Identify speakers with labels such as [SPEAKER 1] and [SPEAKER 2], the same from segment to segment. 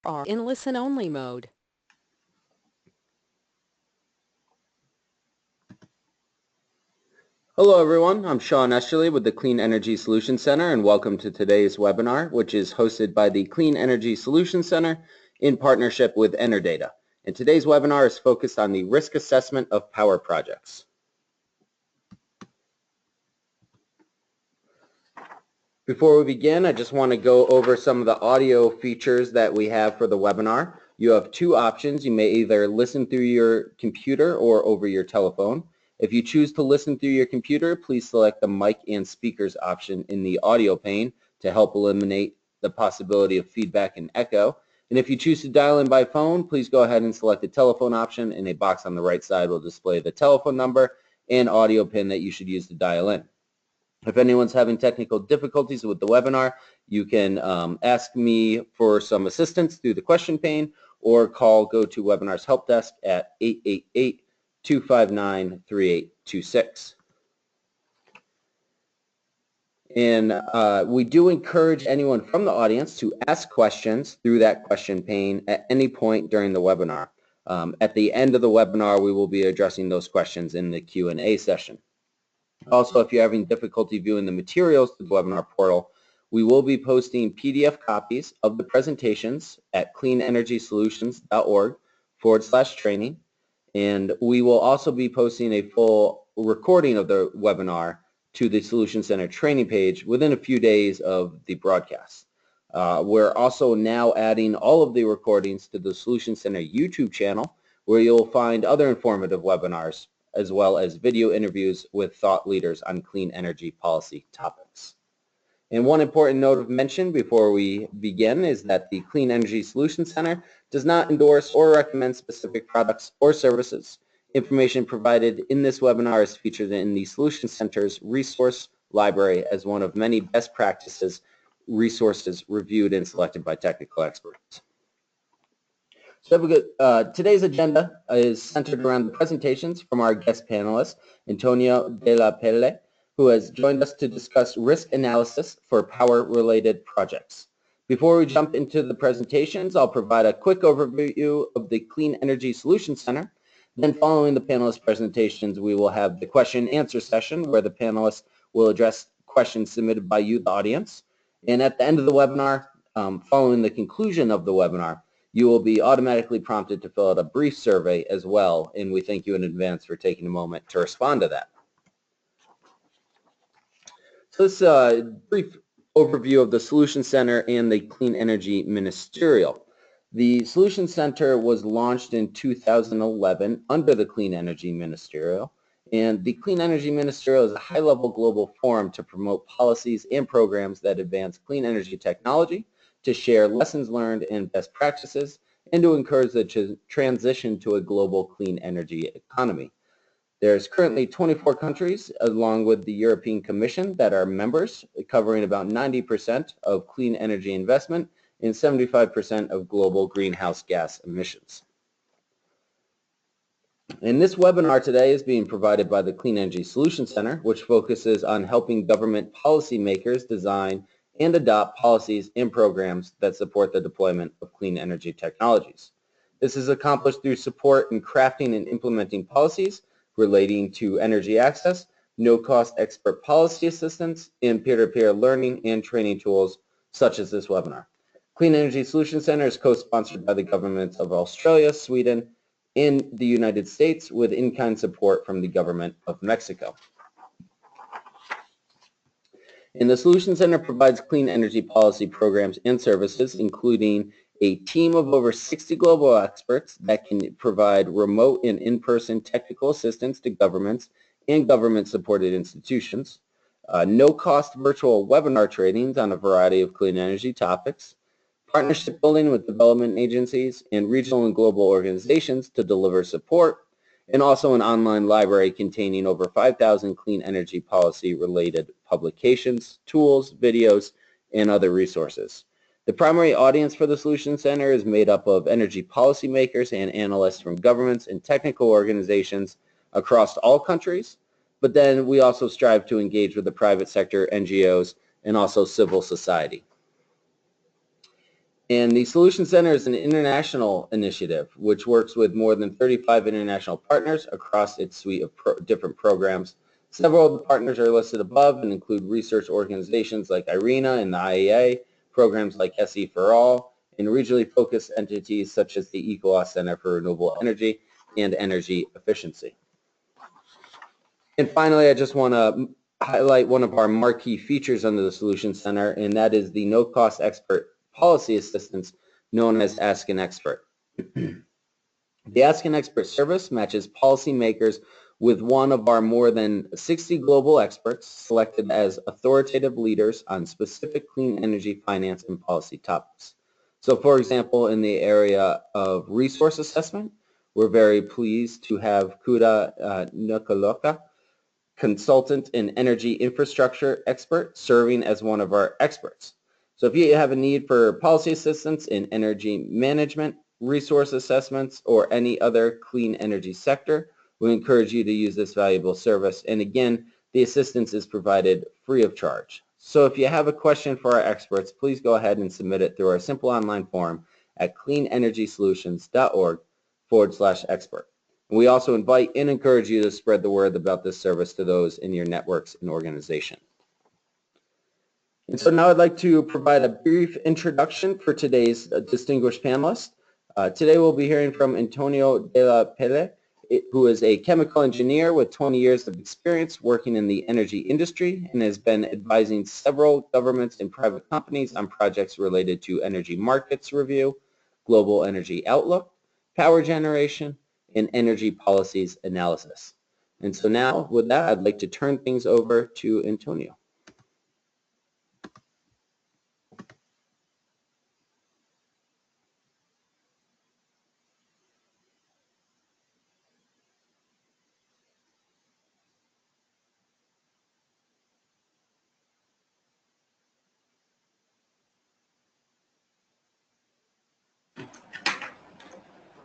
[SPEAKER 1] are in listen-only mode.
[SPEAKER 2] Hello everyone, I'm Sean Esterly with the Clean Energy Solutions Center, and welcome to today's webinar, which is hosted by the Clean Energy Solutions Center in partnership with Enerdata. And today's webinar is focused on the risk assessment of power projects. Before we begin, I just want to go over some of the audio features that we have for the webinar. You have two options. You may either listen through your computer or over your telephone. If you choose to listen through your computer, please select the mic and speakers option in the audio pane to help eliminate the possibility of feedback and echo. And if you choose to dial in by phone, please go ahead and select the telephone option, and a box on the right side will display the telephone number and audio pin that you should use to dial in. If anyone's having technical difficulties with the webinar, you can ask me for some assistance through the question pane or call GoToWebinar's help desk at 888-259-3826. And we do encourage anyone from the audience to ask questions through that question pane at any point during the webinar. At the end of the webinar, we will be addressing those questions in the Q&A session. Also, if you're having difficulty viewing the materials to the webinar portal, we will be posting PDF copies of the presentations at cleanenergysolutions.org/training. And we will also be posting a full recording of the webinar to the Solutions Center training page within a few days of the broadcast. We're also now adding all of the recordings to the Solutions Center YouTube channel, where you'll find other informative webinars as well as video interviews with thought leaders on clean energy policy topics. And one important note of mention before we begin is that the Clean Energy Solutions Center does not endorse or recommend specific products or services. Information provided in this webinar is featured in the Solutions Center's resource library as one of many best practices resources reviewed and selected by technical experts. So today's agenda is centered around the presentations from our guest panelist, Antonio Della Pelle, who has joined us to discuss risk analysis for power-related projects. Before we jump into the presentations, I'll provide a quick overview of the Clean Energy Solutions Center. Then following the panelist presentations, we will have the question and answer session where the panelists will address questions submitted by you, the audience. And at the end of the webinar, following the conclusion of the webinar, you will be automatically prompted to fill out a brief survey as well, and we thank you in advance for taking a moment to respond to that. So this is a brief overview of the Solutions Center and the Clean Energy Ministerial. The Solutions Center was launched in 2011 under the Clean Energy Ministerial, and the Clean Energy Ministerial is a high-level global forum to promote policies and programs that advance clean energy technology, to share lessons learned and best practices, and to encourage the transition to a global clean energy economy. There's currently 24 countries, along with the European Commission, that are members, covering about 90% of clean energy investment and 75% of global greenhouse gas emissions. And this webinar today is being provided by the Clean Energy Solutions Center, which focuses on helping government policymakers design and adopt policies and programs that support the deployment of clean energy technologies. This is accomplished through support in crafting and implementing policies relating to energy access, no-cost expert policy assistance, and peer-to-peer learning and training tools such as this webinar. Clean Energy Solutions Center is co-sponsored by the governments of Australia, Sweden, and the United States, with in-kind support from the government of Mexico. And the Solutions Center provides clean energy policy programs and services, including a team of over 60 global experts that can provide remote and in-person technical assistance to governments and government-supported institutions, no-cost virtual webinar trainings on a variety of clean energy topics, partnership building with development agencies and regional and global organizations to deliver support, and also an online library containing over 5,000 clean energy policy-related publications, tools, videos, and other resources. The primary audience for the Solutions Center is made up of energy policymakers and analysts from governments and technical organizations across all countries, but then we also strive to engage with the private sector, NGOs, and also civil society. And the Solution Center is an international initiative which works with more than 35 international partners across its suite of different programs. Several of the partners are listed above and include research organizations like IRENA and the IEA, programs like SE for All, and regionally focused entities such as the ECOWAS Center for Renewable Energy and Energy Efficiency. And finally, I just want to highlight one of our marquee features under the Solution Center, and that is the no-cost expert policy assistance known as Ask an Expert. The Ask an Expert service matches policymakers with one of our more than 60 global experts selected as authoritative leaders on specific clean energy finance and policy topics. So for example, in the area of resource assessment, we're very pleased to have Kuda Nukaloka, consultant and energy infrastructure expert, serving as one of our experts. So if you have a need for policy assistance in energy management, resource assessments, or any other clean energy sector, we encourage you to use this valuable service. And again, the assistance is provided free of charge. So if you have a question for our experts, please go ahead and submit it through our simple online form at cleanenergysolutions.org/expert. We also invite and encourage you to spread the word about this service to those in your networks and organization. And so now I'd like to provide a brief introduction for today's distinguished panelists. Today we'll be hearing from Antonio Della Pelle, who is a chemical engineer with 20 years of experience working in the energy industry and has been advising several governments and private companies on projects related to energy markets review, global energy outlook, power generation, and energy policies analysis. And so now, with that, I'd like to turn things over to Antonio.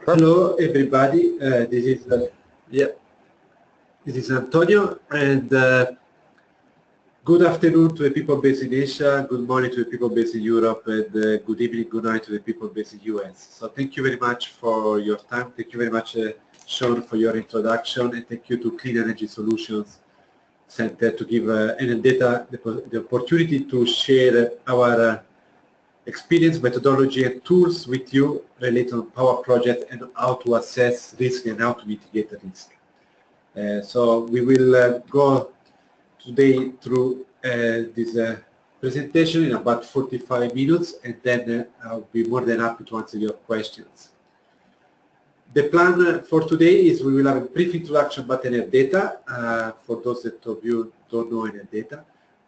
[SPEAKER 3] Hello, everybody. This is Antonio, and good afternoon to the people based in Asia, good morning to the people based in Europe, and good evening, good night to the people based in US. So thank you very much for your time. Thank you very much, Sean, for your introduction, and thank you to Clean Energy Solutions Center to give Enerdata the opportunity to share our experience, methodology, and tools with you related to power project and how to assess risk and how to mitigate the risk. So we will go today through this presentation in about 45 minutes, and then I'll be more than happy to answer your questions. The plan for today is we will have a brief introduction about Enerdata, for those of you who don't know Enerdata.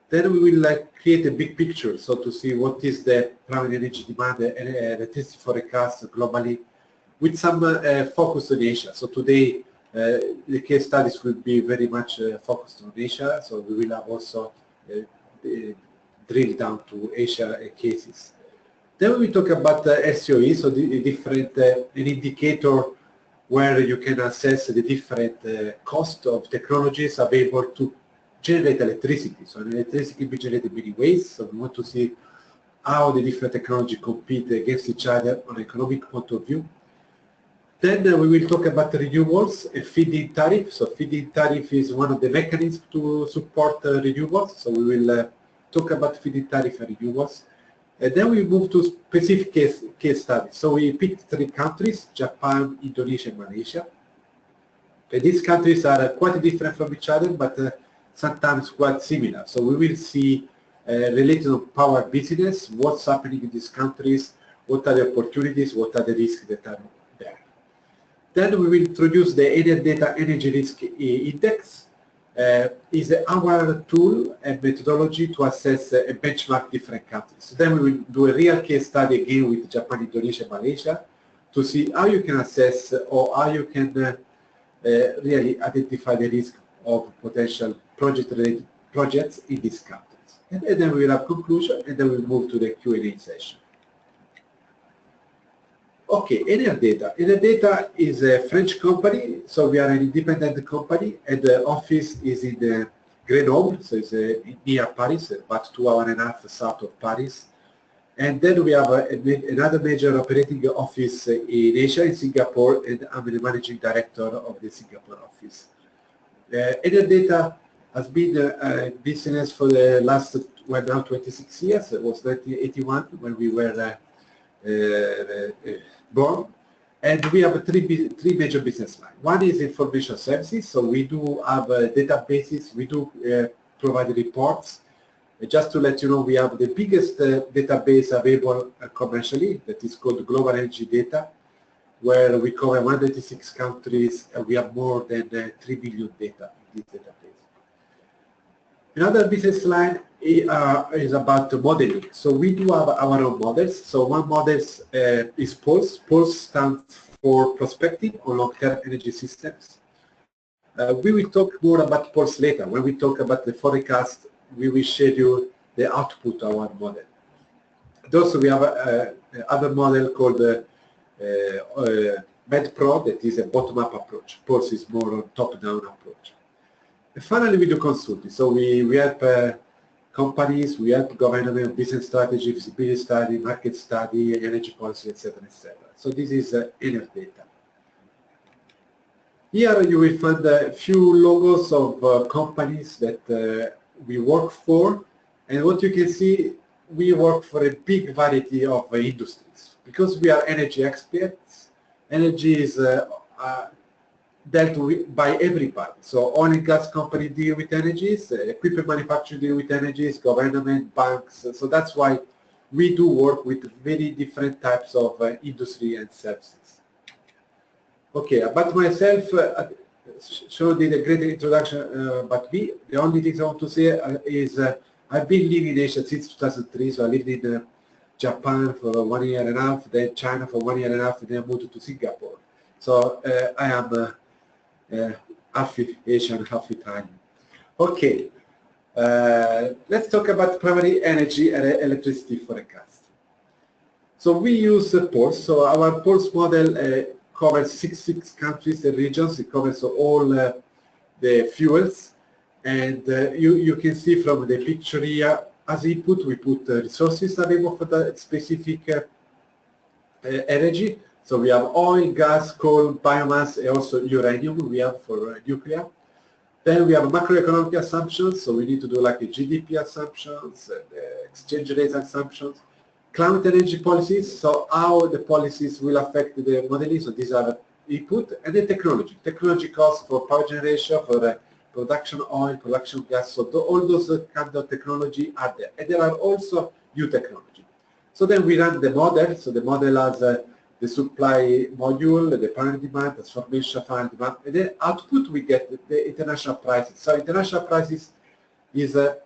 [SPEAKER 3] Then we will create a big picture, so to see what is the primary energy demand and electricity forecast globally, with some focus on Asia. So today the case studies will be very much focused on Asia, so we will have also drill down to Asia cases. Then we will talk about LCOE, so the different an indicator where you can assess the different cost of technologies available to generate electricity. So electricity can be generated in many ways, so we want to see how the different technologies compete against each other on an economic point of view. Then we will talk about renewables and feed-in tariff. So feed-in tariff is one of the mechanisms to support renewables. So we will talk about feed-in tariff and renewables. And then we move to specific case studies. So we picked 3 countries, Japan, Indonesia, and Malaysia. And these countries are quite different from each other, but sometimes quite similar. So we will see related to power business, what's happening in these countries, what are the opportunities, what are the risks that are there. Then we will introduce the Enerdata Energy Risk Index. Is our tool and methodology to assess and benchmark different countries. So then we will do a real case study again with Japan, Indonesia, Malaysia to see how you can assess or how you can really identify the risk of potential project-related projects in these countries. And then we will have conclusion, and then we'll move to the Q&A session. Okay, Enerdata. Enerdata is a French company, so we are an independent company, and the office is in Grenoble, so it's near Paris, about 2.5 hours south of Paris. And then we have another major operating office in Asia, in Singapore, and I'm the managing director of the Singapore office. Enerdata has been in business for the last, well, now 26 years. It was 1981 when we were born. And we have three major business lines. One is information services. So we do have databases. We do provide reports. Just to let you know, we have the biggest database available commercially, that is called Global Energy Data, where we cover 186 countries, and we have more than 3 billion data in this database. Another business line is about modeling. So we do have our own models. So one model is PULSE. PULSE stands for Prospective on Long-Term Energy Systems. We will talk more about PULSE later. When we talk about the forecast, we will schedule the output of our model. And also we have another model called MedPro, that is a bottom-up approach. PULSE is more on top-down approach. And finally, we do consulting. So we help companies, we help government, business strategy, feasibility study, market study, energy policy, etc., etc. So this is Enerdata. Here you will find a few logos of companies that we work for, and what you can see, we work for a big variety of industries. Because we are energy experts, energy is dealt with by everybody. So oil and gas company deal with energies, equipment manufacturer deal with energies, government, banks. So that's why we do work with very different types of industry and services. Okay, about myself, Sean did a great introduction about me. The only thing I want to say is I've been living in Asia since 2003. So I lived in Japan for 1 year and a half, then China for 1 year and a half, and then I moved to Singapore. So I am half Asian, half Italian. Okay, let's talk about primary energy and electricity forecast. So we use PULSE. So our PULSE model covers 66 countries and regions. It covers all the fuels. And you can see from the picture here, as input, we put resources available for the specific energy. So we have oil, gas, coal, biomass, and also uranium we have for nuclear. Then we have macroeconomic assumptions. So we need to do like a GDP assumptions, and exchange rate assumptions. Climate energy policies, so how the policies will affect the modeling. So these are input. And then technology. Technology costs for power generation, for production oil, production gas. So all those kind of technology are there. And there are also new technology. So then we run the model. So the model has the supply module, the final demand, transformation, final demand. And then output we get the international prices. So international prices is a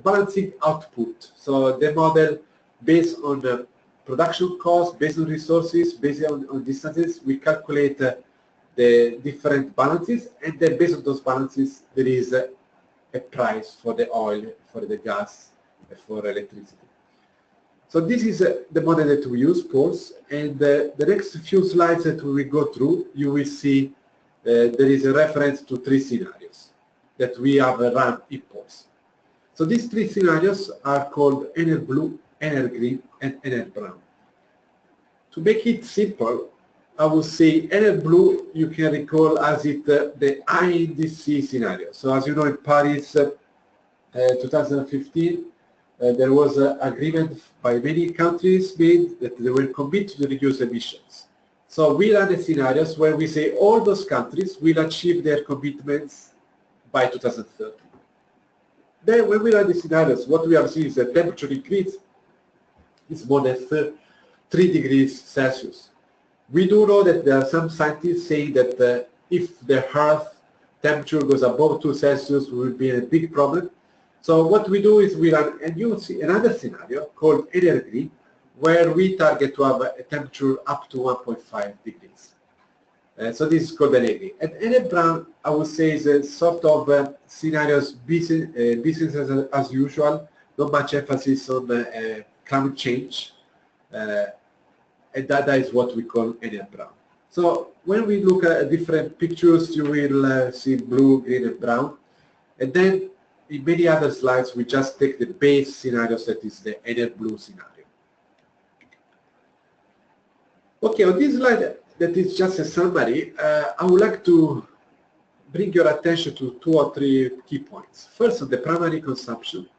[SPEAKER 3] balancing output. So the model based on the production cost, based on resources, based on distances, we calculate the different balances, and then based on those balances, there is a price for the oil, for the gas, for electricity. So this is the model that we use, PULSE, and the next few slides that we will go through, you will see there is a reference to 3 scenarios that we have run in PULSE. So these 3 scenarios are called Ener-Blue, Ener-Green, and Ener-Brown. To make it simple, I would say Ener-Blue you can recall as it the INDC scenario. So as you know, in Paris 2015, there was an agreement by many countries made that they will commit to reduce emissions. So we run the scenarios where we say all those countries will achieve their commitments by 2030. Then when we run the scenarios, what we have seen is that temperature increase is more than 3 degrees Celsius. We do know that there are some scientists saying that if the Earth temperature goes above 2 Celsius, we will be in a big problem. So what we do is we run, and you will see another scenario called Ener-Green, where we target to have a temperature up to 1.5 degrees. So this is called Ener-Green. And Ener-Brown, I would say, is a sort of scenarios business as usual, not much emphasis on climate change. And that is what we call Ener-Brown. So when we look at different pictures, you will see blue, green, and brown. And then in many other slides, we just take the base scenarios, that is the Ener-Blue scenario. Okay, on this slide, that is just a summary, I would like to bring your attention to 2 or 3 key points. First, the primary consumption.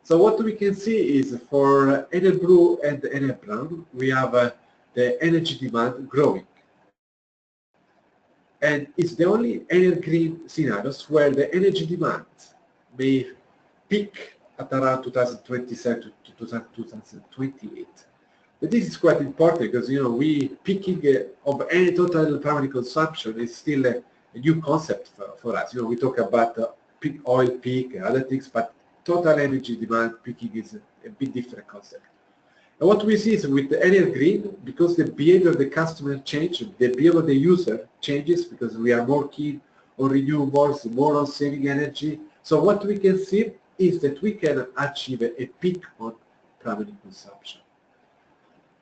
[SPEAKER 3] So what we can see is for Ener-Blue and Ener-Brown, we have the energy demand growing. And it's the only Ener-Green scenarios where the energy demand may peak at around 2027 to 2028. But this is quite important because, you know, we peaking of any total primary consumption is still a new concept for us. You know, we talk about peak oil peak and other things, but total energy demand peaking is a bit different concept. And what we see is with the Ener-Green, because the behavior of the customer changes, the behavior of the user changes because we are more keen on renewables, more on saving energy. So what we can see is that we can achieve a peak on primary consumption.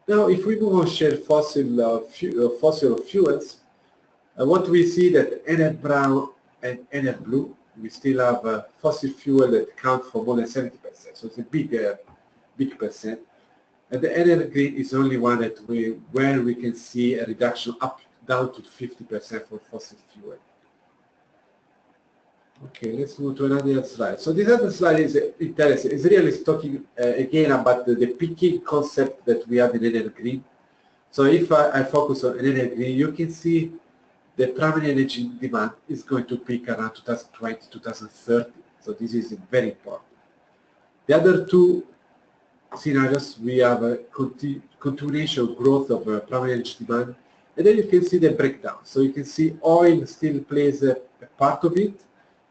[SPEAKER 3] Now, if we move on share fossil fuels, what we see that Ener-Brown and Ener-Blue, we still have fossil fuel that account for more than 70%. So it's a big percent. And the Ener-Green is only one that where we can see a reduction down to 50% for fossil fuel. Okay, let's move to another slide. So this other slide is interesting. It's really talking again about the peaking concept that we have in Ener-Green. So if I focus on Ener-Green, you can see the primary energy demand is going to peak around 2020, 2030. So this is very important. The other 2 scenarios, we have a continuation growth of primary energy demand, and then you can see the breakdown. So you can see oil still plays a part of it.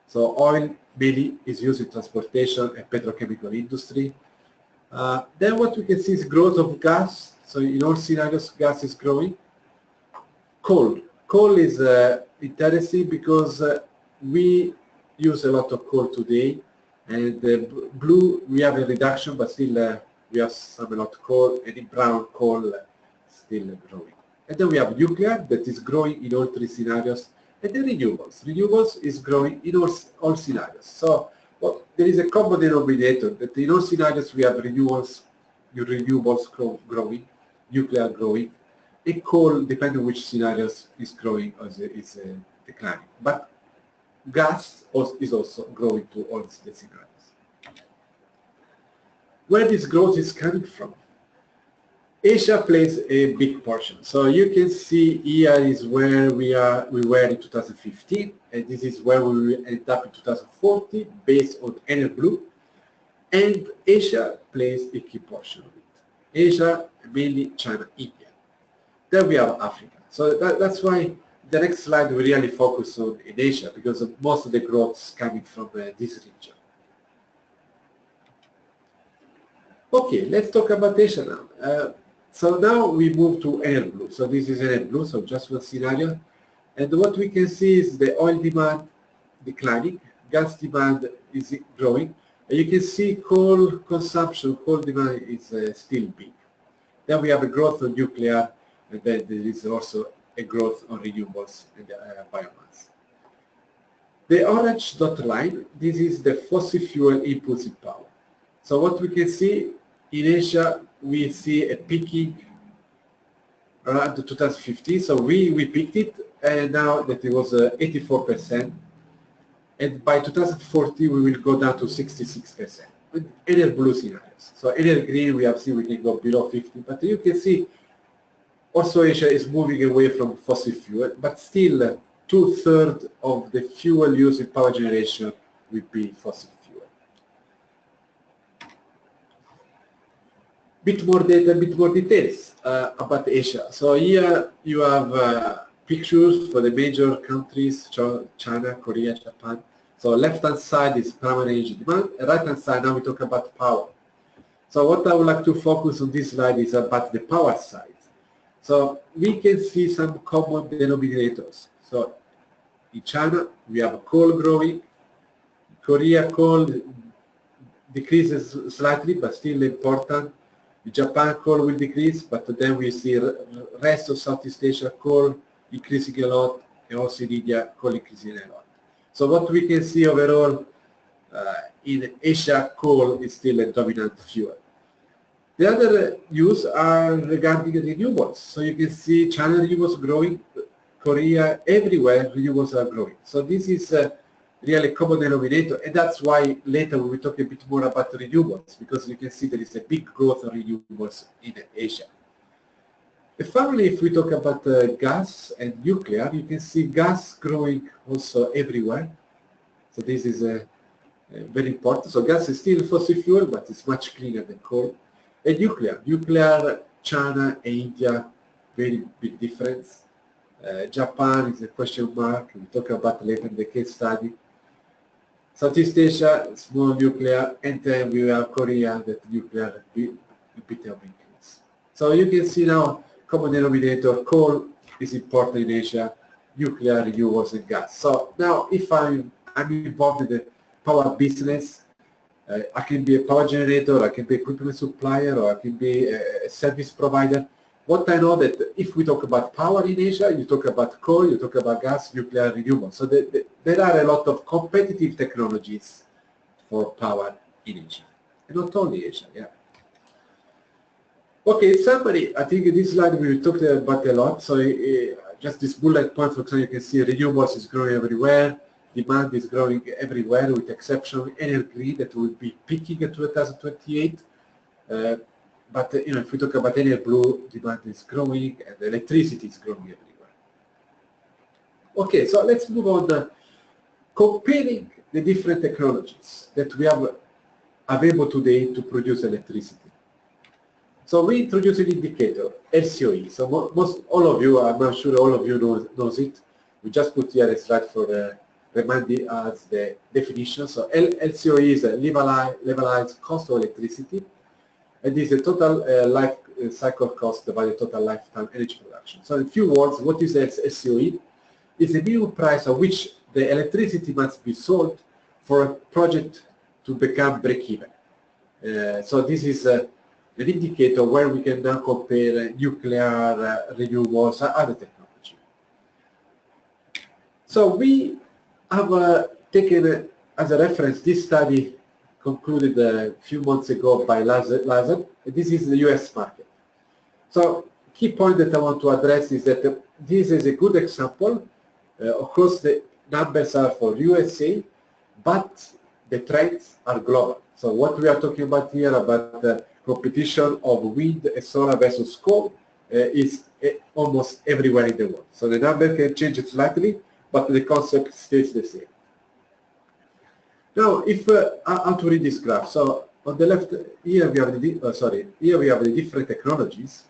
[SPEAKER 3] So oil mainly is used in transportation and petrochemical industry. Then what we can see is growth of gas. So in all scenarios, gas is growing. Coal is interesting because we use a lot of coal today, and blue we have a reduction, but still we have a lot of coal, and in brown coal still growing. And then we have nuclear that is growing in all 3 scenarios, and then renewables. Renewables is growing in all scenarios. So there is a common denominator that in all scenarios we have renewables growing, nuclear growing, and coal, depending on which scenarios, is growing or is declining. But gas is also growing to all the scenarios. Where this growth is coming from? Asia plays a big portion. So you can see here is where we were in 2015, and this is where we will end up in 2040 based on Ener-Blue. And Asia plays a key portion of it. Asia, mainly China, India. Then we have Africa. So that's why the next slide we really focus on in Asia, because most of the growth is coming from this region. Okay, let's talk about Asia now. So now we move to Ener-Blue. So this is Ener-Blue, so just one scenario. And what we can see is the oil demand declining, gas demand is growing. And you can see coal consumption, coal demand is still big. Then we have a growth on nuclear, and then there is also a growth on renewables and biomass. The orange dotted line, this is the fossil fuel inputs in power. So what we can see in Asia, we see a peaking around 2015. So we peaked it, and now that it was 84%. And by 2040, we will go down to 66% with Ener-Blue scenarios. So Ener-Green, we have seen we can go below 50, but you can see also Asia is moving away from fossil fuel, but still 2/3 of the fuel used in power generation will be fossil fuel. Bit more data, bit more details about Asia. So here you have pictures for the major countries, China, Korea, Japan. So left-hand side is primary energy demand, and right-hand side, now we talk about power. So what I would like to focus on this slide is about the power side. So we can see some common denominators. So in China, we have coal growing. Korea, coal decreases slightly, but still important. In Japan, coal will decrease, but then we see rest of Southeast Asia, coal increasing a lot, and also in India, coal increasing a lot. So what we can see overall in Asia, coal is still a dominant fuel. The other use are regarding renewables. So you can see China renewables growing, Korea, everywhere renewables are growing. So this is really a common denominator, and that's why later we will talk a bit more about renewables, because you can see there is a big growth of renewables in Asia. Finally, if we talk about gas and nuclear, you can see gas growing also everywhere. So this is very important. So gas is still fossil fuel, but it's much cleaner than coal. And nuclear, China and India, very big difference. Japan is a question mark. We'll talk about later in the case study. Southeast Asia, small nuclear, and then we have Korea, that nuclear a bit of increase. So you can see now common denominator, coal is important in Asia, nuclear, renewables, and gas. So now if I'm involved in the power business, I can be a power generator, I can be equipment supplier, or I can be a service provider. What I know that if we talk about power in Asia, you talk about coal, you talk about gas, nuclear, renewable. So there are a lot of competitive technologies for power in Asia, and not only Asia, yeah. Okay, in summary, I think in this slide we talked about a lot. So just this bullet point, for example, you can see renewables is growing everywhere. Demand is growing everywhere, with exception of Ener-Blue that will be peaking in 2028. But if we talk about Ener-Blue, demand is growing and electricity is growing everywhere. Okay, so let's move on. Comparing the different technologies that we have available today to produce electricity. So we introduce an indicator, LCOE. So all of you, I'm not sure all of you knows it. We just put here a slide for reminding us the definition. So LCOE is a levelized cost of electricity, and this is a total life cycle cost by the total lifetime energy production. So in few words, what is LCOE? It's the minimum price at which the electricity must be sold for a project to become break-even. So this is an indicator where we can now compare nuclear, renewables, other technology. So we have taken as a reference this study concluded a few months ago by Lazard. This is the US market. So key point that I want to address is that this is a good example. Of course, the numbers are for USA, but the trends are global. So what we are talking about here about the competition of wind and solar versus coal is almost everywhere in the world. So the number can change slightly, but the concept stays the same. Now, if how to read this graph? So on the left here we have the different technologies,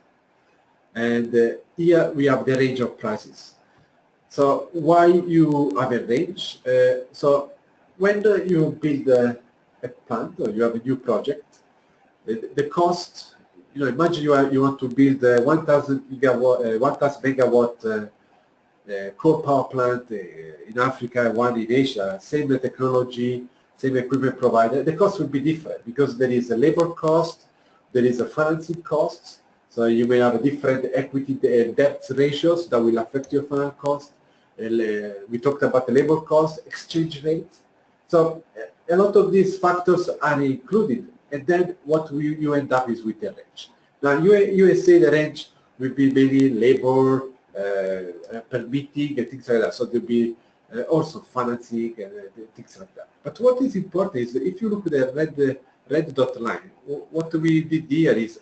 [SPEAKER 3] and here we have the range of prices. So why you have a range? So when you build a plant or you have a new project, the cost, imagine you want to build a 1,000 megawatt coal power plant in Africa, one in Asia, same technology, same equipment provider. The cost will be different because there is a labor cost, there is a financing cost. So you may have a different equity debt ratios that will affect your final cost. We talked about the labor cost, exchange rate. So a lot of these factors are included, and then what you end up is with the range. Now USA, the range will be mainly labor, permitting and things like that. So there'll be also financing and things like that. But what is important is that if you look at the red dot line, what we did here is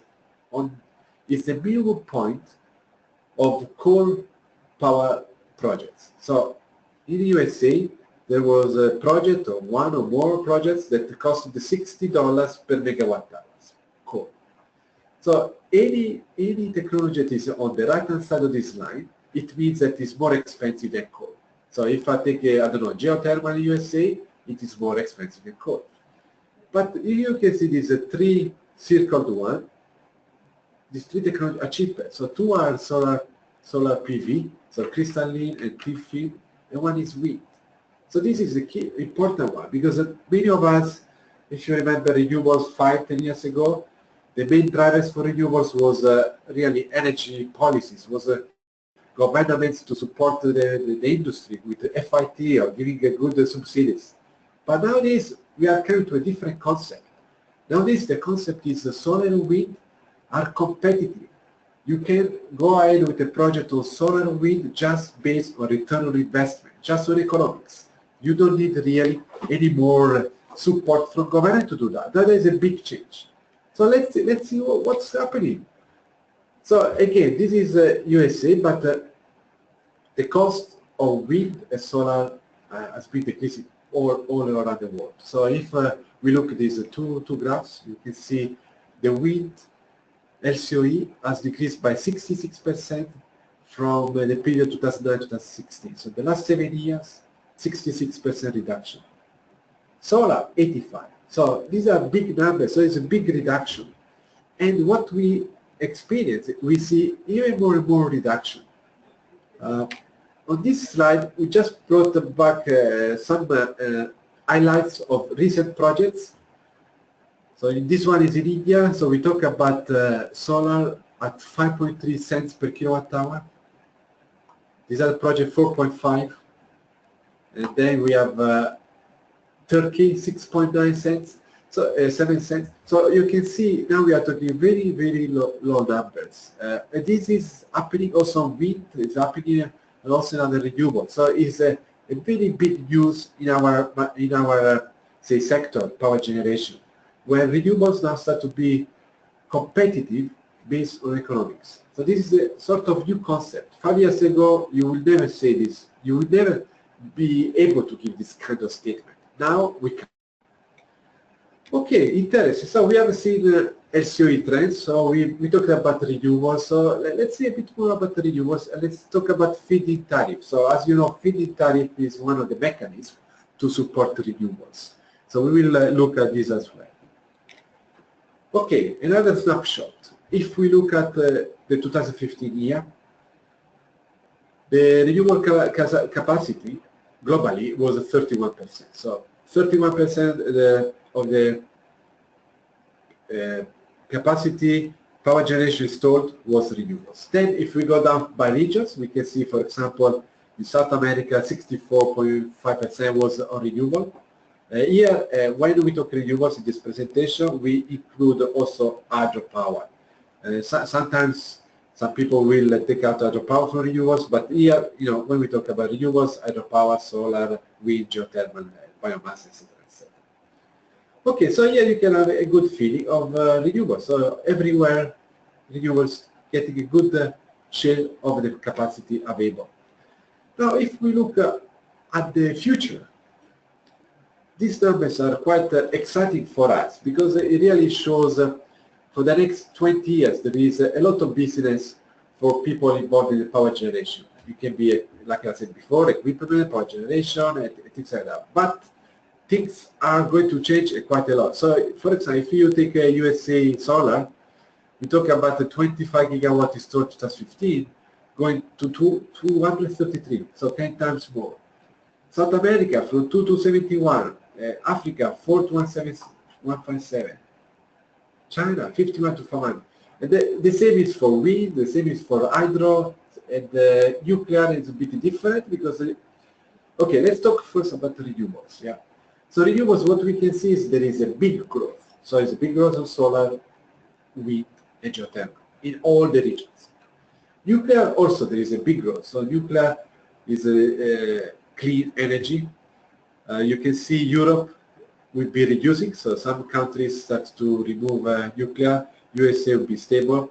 [SPEAKER 3] the minimum point of coal power projects. So in the USA, there was a project or one or more projects that costed $60 per megawatt hours coal. So any technology that is on the right-hand side of this line, it means that it's more expensive than coal. So if I take, I don't know, geothermal in USA, it is more expensive than coal. But you can see these three circled one. These three technologies are cheaper. So two are solar PV, so crystalline and thin, and one is wind. So this is the key important one, because many of us, if you remember renewables 5-10 years ago, the main drivers for renewables was really energy policies, was governments to support the industry with the FIT or giving good subsidies. But nowadays we are coming to a different concept. Nowadays the concept is solar and wind are competitive. You can go ahead with a project of solar and wind just based on return on investment, just on economics. You don't need really any more support from government to do that. That is a big change. So let's see what's happening. So again, this is USA, but the cost of wind and solar has been decreasing all around the world. So if we look at these two graphs, you can see the wind LCOE has decreased by 66% from the period 2009-2016. So the last 7 years, 66% reduction. Solar, 85. So these are big numbers, so it's a big reduction. And what we experience, we see even more and more reduction. On this slide, we just brought back some highlights of recent projects. So this one is in India, so we talk about solar at 5.3 cents per kilowatt hour. These are project 4.5. And then we have Turkey, 6.9 cents, so 7 cents. So you can see now we are talking very, very low numbers. And this is happening also on wind, it's happening also in other renewables. So it's a very big news in our say sector, power generation, where renewables now start to be competitive based on economics. So this is a sort of new concept. 5 years ago, you will never say this. You will never be able to give this kind of statement. Now we can. Okay, interesting. So we have seen LCOE trends. So we talked about renewables. So let's see a bit more about the renewables. Let's talk about feed-in tariff. So as you know, feed-in tariff is one of the mechanisms to support renewables. So we will look at this as well. Okay, another snapshot. If we look at the 2015 year, the renewable capacity globally was 31%. So 31% of the capacity power generation installed was renewables. Then if we go down by regions, we can see, for example, in South America, 64.5% was on renewable. Here, when we talk renewables in this presentation, we include also hydropower. Sometimes some people will take out hydropower from renewables, but here, when we talk about renewables, hydropower, solar, wind, geothermal, biomass, etc. Okay, so here you can have a good feeling of renewables. So everywhere, renewables getting a good share of the capacity available. Now, if we look at the future, these numbers are quite exciting for us because it really shows for the next 20 years there is a lot of business for people involved in the power generation. You can be, like I said before, equipment, power generation, and things like that. But things are going to change quite a lot. So, for example, if you take USA solar, we talk about the 25 gigawatt installed in 2015, going to 233, so 10 times more. South America from 2 to 71, Africa 4 to 157, China 51 to 400. And the same is for wind, the same is for hydro, and nuclear is a bit different because, okay, let's talk first about renewables. Yeah. So renewables, what we can see is there is a big growth. So it's a big growth of solar, wind, and geothermal in all the regions. Nuclear also there is a big growth. So nuclear is a clean energy. You can see Europe will be reducing, so some countries start to remove nuclear. USA will be stable,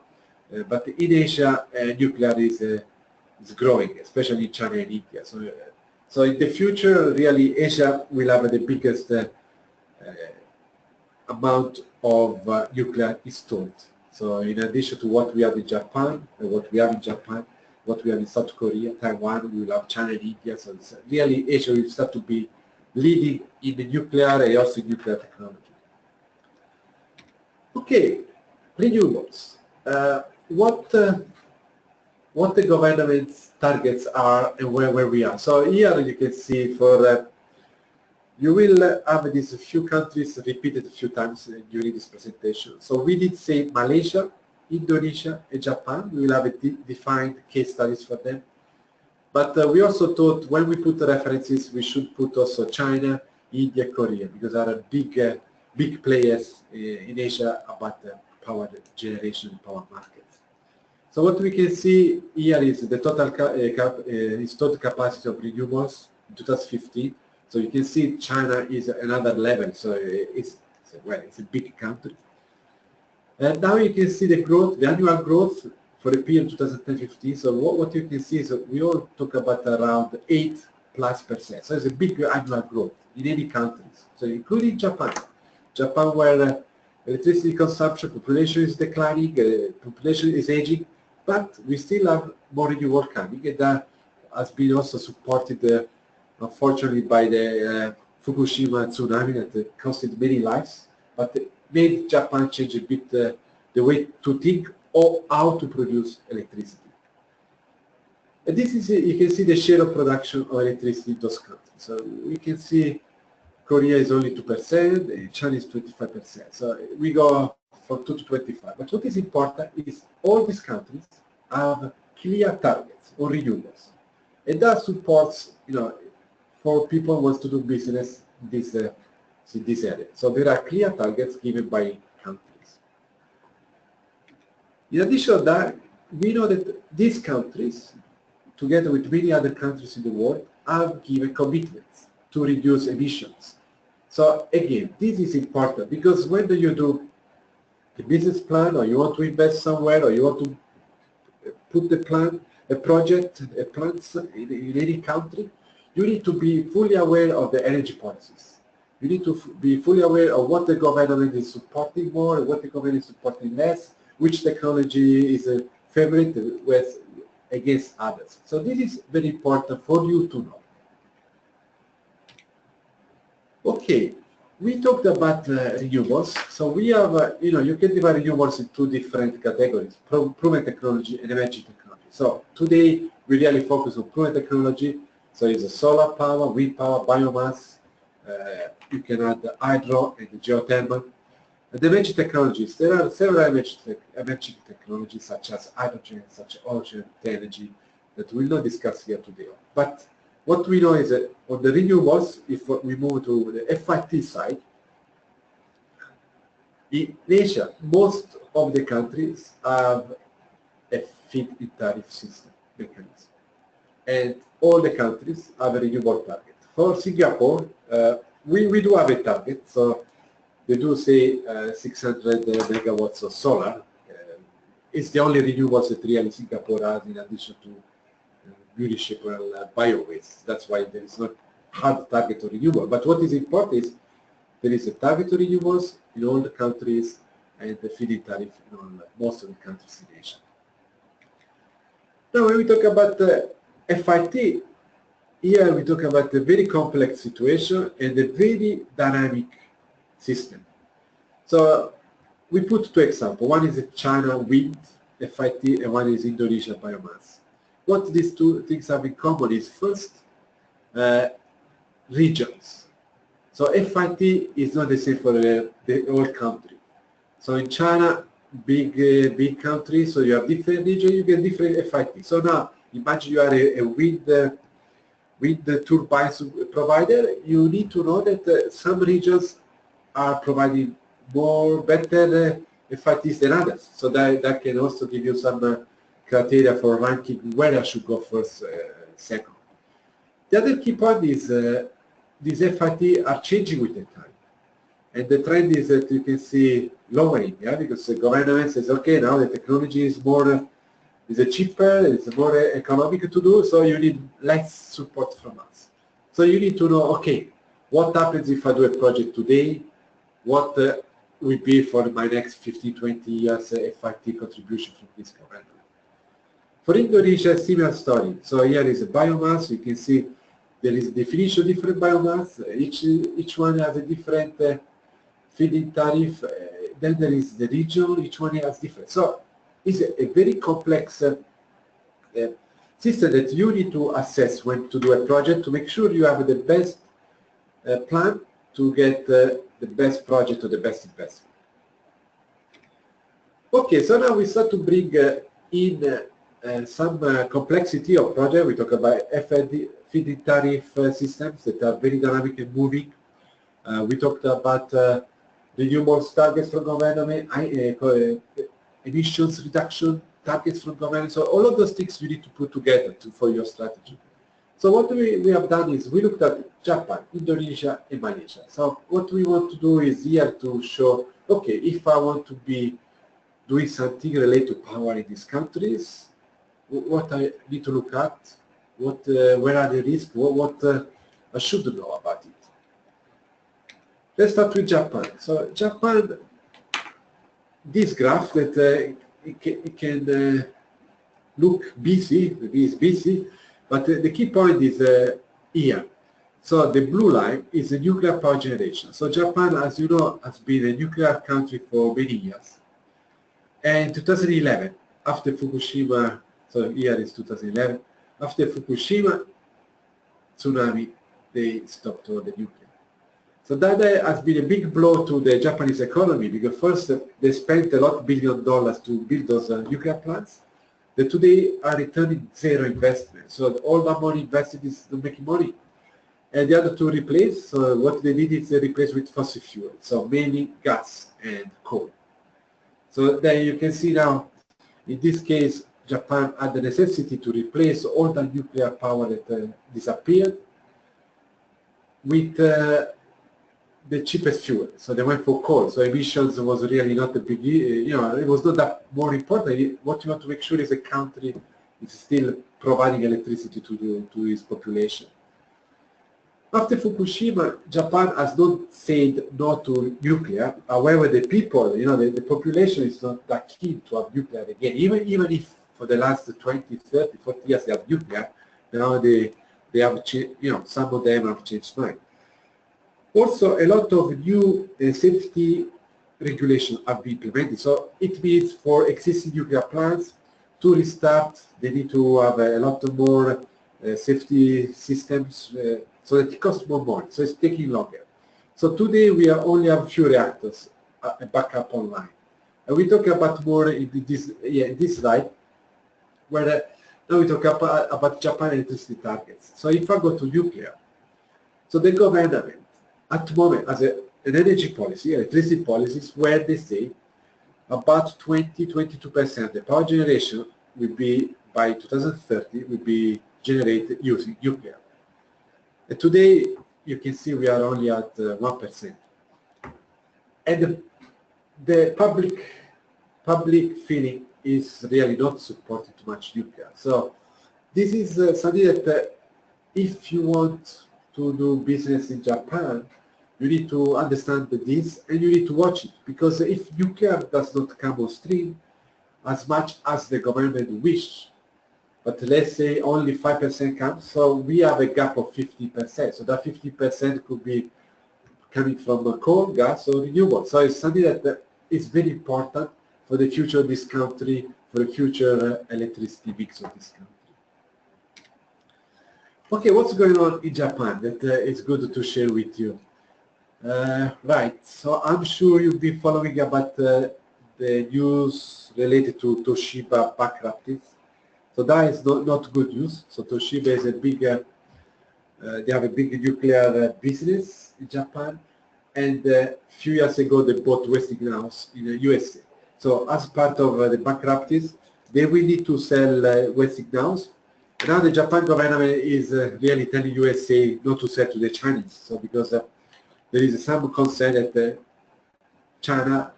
[SPEAKER 3] but in Asia, nuclear is growing, especially in China and India. So in the future, really, Asia will have the biggest amount of nuclear installed. So in addition to what we have in Japan, what we have in South Korea, Taiwan, we will have China and India. So really, Asia will start to be leading in the nuclear and also nuclear technology. Okay, renewables. What the government's targets are and where we are. So here you can see for you will have these few countries repeated a few times during this presentation. So we did say Malaysia, Indonesia, and Japan. We will have a defined case studies for them. But we also thought when we put the references, we should put also China, India, Korea, because they are big players in Asia about power generation and power markets. So what we can see here is the total installed capacity of renewables in 2015. So you can see China is another level, so it's a big country. And now you can see the growth, the annual growth for the period 2010-15. So what you can see is that we all talk about around 8+%. So it's a big annual growth in any countries. So including Japan. Japan where electricity consumption, population is declining, population is aging, but we still have more renewable coming, and that has been also supported, unfortunately, by the Fukushima tsunami that costed many lives, but made Japan change a bit the way to think or how to produce electricity. And this is, you can see the share of production of electricity in those countries. So we can see Korea is only 2%, and China is 25%. So we go from 2 to 25. But what is important is all these countries have clear targets on renewables. And that supports, for people who want to do business in this area. So there are clear targets given by countries. In addition to that, we know that these countries, together with many other countries in the world, have given commitments to reduce emissions. So again, this is important because when you do a business plan, or you want to invest somewhere, or you want to put a plant in any country, you need to be fully aware of the energy policies. You need to be fully aware of what the government is supporting more, and what the government is supporting less, which technology is a favorite against others. So this is very important for you to know. Okay, we talked about renewables. So we have, you can divide renewables in two different categories, proven technology and emerging technology. So today we really focus on proven technology. So it's a solar power, wind power, biomass. You can add the hydro and the geothermal. And the emerging technologies, there are several emerging technologies such as hydrogen, such as ocean energy that we'll not discuss here today. But what we know is that on the renewables, if we move to the FIT side, in Asia, most of the countries have a feed-in-tariff system mechanism. And all the countries have a renewable target. For Singapore, we do have a target. So they do say 600 megawatts of solar. It's the only renewables that really Singapore has in addition to municipal bio-waste. That's why there is not hard target to renewable. But what is important is there is a target to renewables in all the countries and the feed-in tariff in most of the countries in Asia. Now when we talk about FIT, here we talk about a very complex situation and a very dynamic system. So we put two examples. One is China wind FIT and one is Indonesia biomass. What these two things have in common is first, regions. So FIT is not the same for the whole country. So in China, big country, so you have different regions, you get different FIT. So now imagine you are a wind turbines provider. You need to know that some regions are providing better FITs than others. So that can also give you some criteria for ranking where I should go first, second. The other key point is these FIT are changing with the time. And the trend is that you can see lowering, because the government says, okay, now the technology is cheaper, it's more economical to do, so you need less support from us. So you need to know, okay, what happens if I do a project today? What will be for my next 15, 20 years FIT contribution from this government? For Indonesia, similar story. So here is a biomass. You can see there is a definition of different biomass. Each one has a different feed-in tariff. Then there is the region. Each one has different. So it's a very complex system that you need to assess when to do a project to make sure you have the best plan to get the best project or the best investment. Okay, so now we start to bring in some complexity of project. We talk about feed-in tariff systems that are very dynamic and moving. We talked about the renewable targets from government, emissions reduction targets from government. So all of those things you need to put together for your strategy. So what we have done is we looked at Japan, Indonesia, and Malaysia. So what we want to do is here to show, okay, if I want to be doing something related to power in these countries, what I need to look at, where are the risks, what I should know about it. Let's start with Japan. So Japan, this graph that it can look busy, maybe it's busy, but the key point is here. So the blue line is the nuclear power generation. So Japan, as you know, has been a nuclear country for many years. And 2011, after Fukushima, so here is 2011, after Fukushima tsunami, they stopped all the nuclear. So that has been a big blow to the Japanese economy, because first they spent a lot of $1 billion to build those nuclear plants that today are returning zero investment. So all that money invested is not making money. And the other to replace, so what they did is they replaced with fossil fuel, so mainly gas and coal. So then you can see now, in this case, Japan had the necessity to replace all the nuclear power that disappeared with the cheapest fuel. So they went for coal. So emissions was really not a big, it was not that more important. What you want to make sure is a country is still providing electricity to its population. After Fukushima, Japan has not said no to nuclear. However, the people, the population is not that keen to have nuclear again. Even if for the last 20, 30, 40 years they have nuclear, now they have changed, some of them have changed mind. Also, a lot of new safety regulations have been implemented. So it means for existing nuclear plants to restart, they need to have a lot more safety systems, so that it costs more money. So it's taking longer. So today we only have few reactors backup online. And we talk about more in this slide, where now we talk about Japan electricity targets. So if I go to nuclear, so the government at the moment has an energy policy, electricity policies, where they say about 20–22% of the power generation will be, by 2030, will be generated using nuclear. And today, you can see we are only at 1%. And the public feeling is really not supporting too much nuclear. So this is something that if you want to do business in Japan, you need to understand this and you need to watch it, because if nuclear does not come on stream as much as the government wish, but let's say only 5% comes, so we have a gap of 50%. So that 50% could be coming from coal, gas, or renewable. So it's something that is very important for the future of this country, for the future electricity mix of this country. Okay, what's going on in Japan that is good to share with you? Right, so I'm sure you've been following about the news related to Toshiba bankruptcy. So that is not good news. So Toshiba is a big, they have a big nuclear business in Japan, and a few years ago they bought Westinghouse in the USA. So as part of the bankruptcies, they will need to sell Westinghouse. Now the Japan government is really telling USA not to sell to the Chinese. So because there is some concern that China,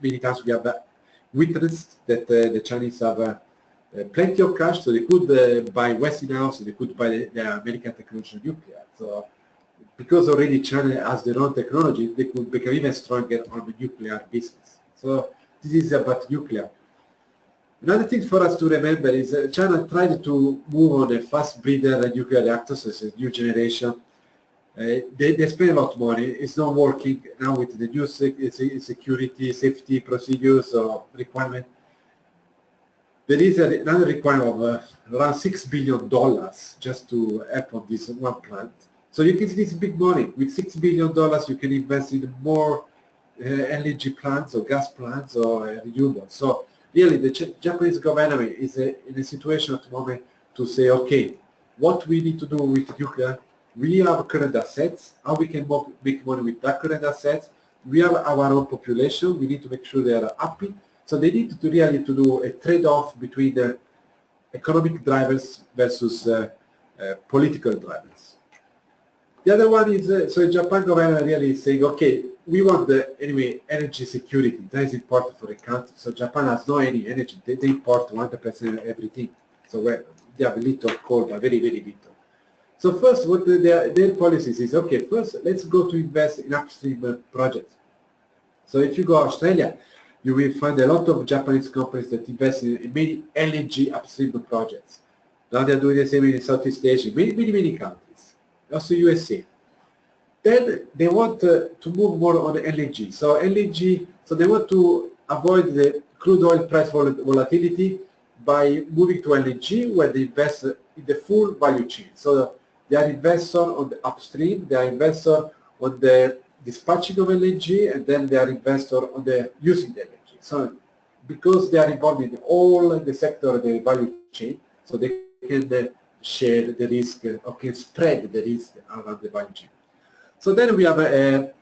[SPEAKER 3] many times we have witnessed that the Chinese have plenty of cash, so they could buy Westinghouse, they could buy the American technology nuclear. So because already China has their own technology, they could become even stronger on the nuclear business. So this is about nuclear. Another thing for us to remember is China tried to move on a fast breeder nuclear reactors, so it's a new generation. They spend a lot of money. It's not working now with the new security, safety procedures or requirement. There is another requirement of around $6 billion just to help on this one plant. So you can see this big money. With $6 billion, you can invest in more LNG plants or gas plants or renewables. So really, the Japanese government is in a situation at the moment to say, okay, what we need to do with nuclear, we have current assets, how we can make money with that current assets, we have our own population, we need to make sure they are happy. So they need to really to do a trade-off between the economic drivers versus political drivers. The other one is, so Japan government really is saying, okay, we want anyway energy security. That is important for the country. So Japan has no any energy. They import 100% everything. So they have little coal, but very, very little. So first, what their policies is, okay, first let's go to invest in upstream projects. So if you go to Australia, you will find a lot of Japanese companies that invest in many LNG upstream projects. Now they're doing the same in Southeast Asia, many countries, also USA. Then they want to move more on LNG. So LNG, so they want to avoid the crude oil price volatility by moving to LNG, where they invest in the full value chain. So they are investor on the upstream, they are investor on the dispatching of LNG, and then they are investor on the using the LNG. So because they are involved in all the sector of the value chain, so they can share the risk, or can spread the risk around the value chain. So then we have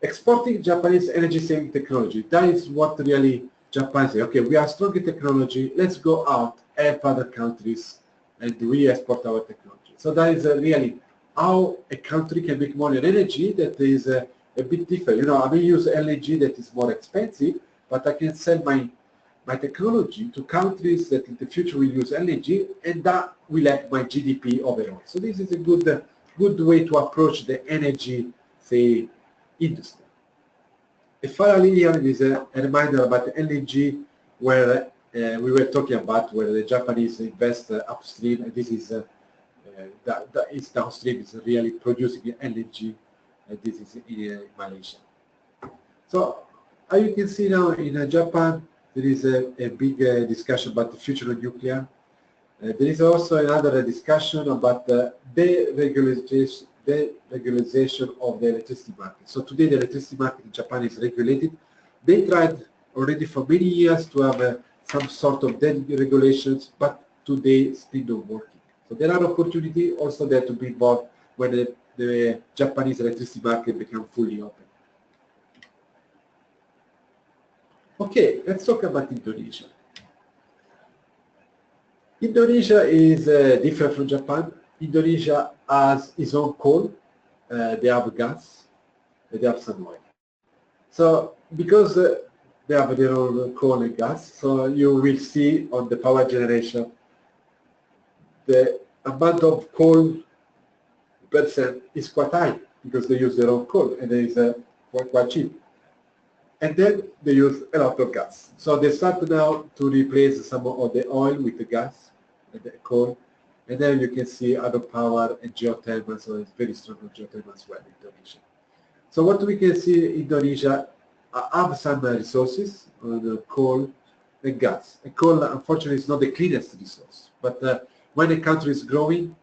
[SPEAKER 3] exporting Japanese energy saving technology. That is what really Japan says, okay, we are strong in technology, let's go out, help other countries, and we export our technology. So that is really how a country can make money on energy that is a bit different. You know, I may use LNG that is more expensive, but I can sell my technology to countries that in the future will use LNG, and that will help my GDP overall. So this is a good way to approach the energy, say, industry. Finally, here is a reminder about LNG, where we were talking about, where the Japanese invest upstream, and this is downstream is really producing LNG, and this is in Malaysia. So as you can see now in Japan, there is a big discussion about the future of nuclear. There is also another discussion about the deregulation of the electricity market. So today the electricity market in Japan is regulated. They tried already for many years to have some sort of deregulations, but today still not working. So there are opportunities also there to be involved when the Japanese electricity market becomes fully open. Okay, let's talk about Indonesia. Indonesia is different from Japan. Indonesia has its own coal, they have gas, they have some oil. So because they have their own coal and gas, so you will see on the power generation the amount of coal percent is quite high because they use their own coal and it is quite cheap. And then they use a lot of gas. So they start now to replace some of the oil with the gas and the coal. And then you can see other power and geothermal, so it's very strong on geothermal as well in Indonesia. So what we can see in Indonesia have some resources on the coal and gas. And coal, unfortunately, is not the cleanest resource. But when a country is growing,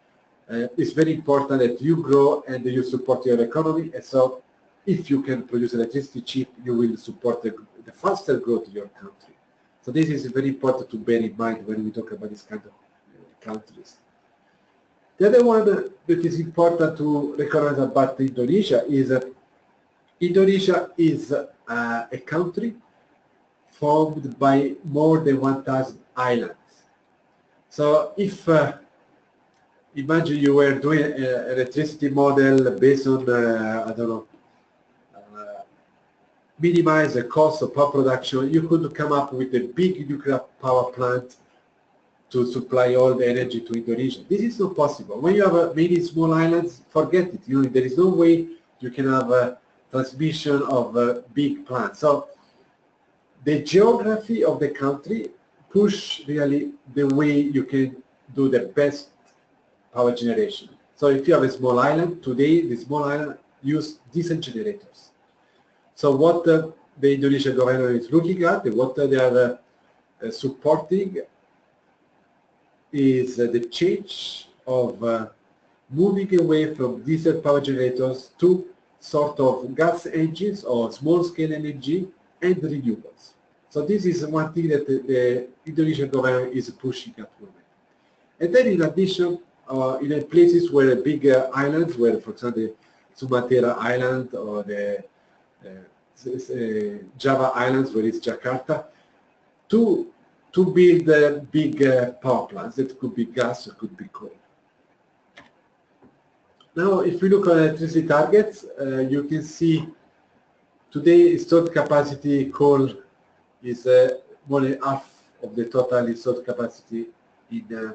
[SPEAKER 3] it's very important that you grow and you support your economy. And so if you can produce electricity cheap, you will support the faster growth of your country. So this is very important to bear in mind when we talk about this kind of countries. The other one that is important to recognize about Indonesia is Indonesia is a country formed by more than 1,000 islands. So if imagine you were doing an electricity model based on, I don't know, minimize the cost of power production, you could come up with a big nuclear power plant to supply all the energy to Indonesia. This is not possible. When you have many small islands, forget it. There is no way you can have a transmission of a big plants. So the geography of the country push really the way you can do the best power generation. So if you have a small island, today the small island use diesel generators. So what the Indonesian government is looking at, and what they are supporting is the change of moving away from diesel power generators to sort of gas engines or small-scale energy and renewables. So this is one thing that the Indonesian government is pushing at the moment. And then in addition, in places where big islands, where for example Sumatra Island or the Java Islands, where is Jakarta, to build big power plants that could be gas or could be coal. Now, if we look at electricity targets, you can see today installed capacity coal is more than half of the total installed capacity in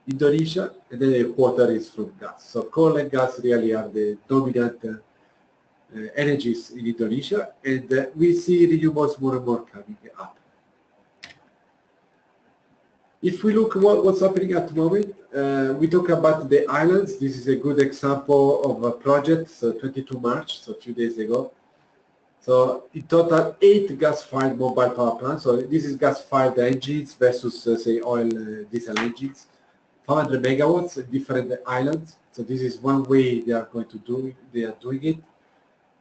[SPEAKER 3] Indonesia, and then a quarter is from gas. So coal and gas really are the dominant energies in Indonesia, and we see renewables more and more coming up. If we look at what's happening at the moment, we talk about the islands. This is a good example of a project, so 22 March, so a few days ago. So in total, 8 gas-fired mobile power plants. So this is gas-fired engines versus, say, oil diesel engines. 500 megawatts in different islands. So this is one way they are going to do it. They are doing it.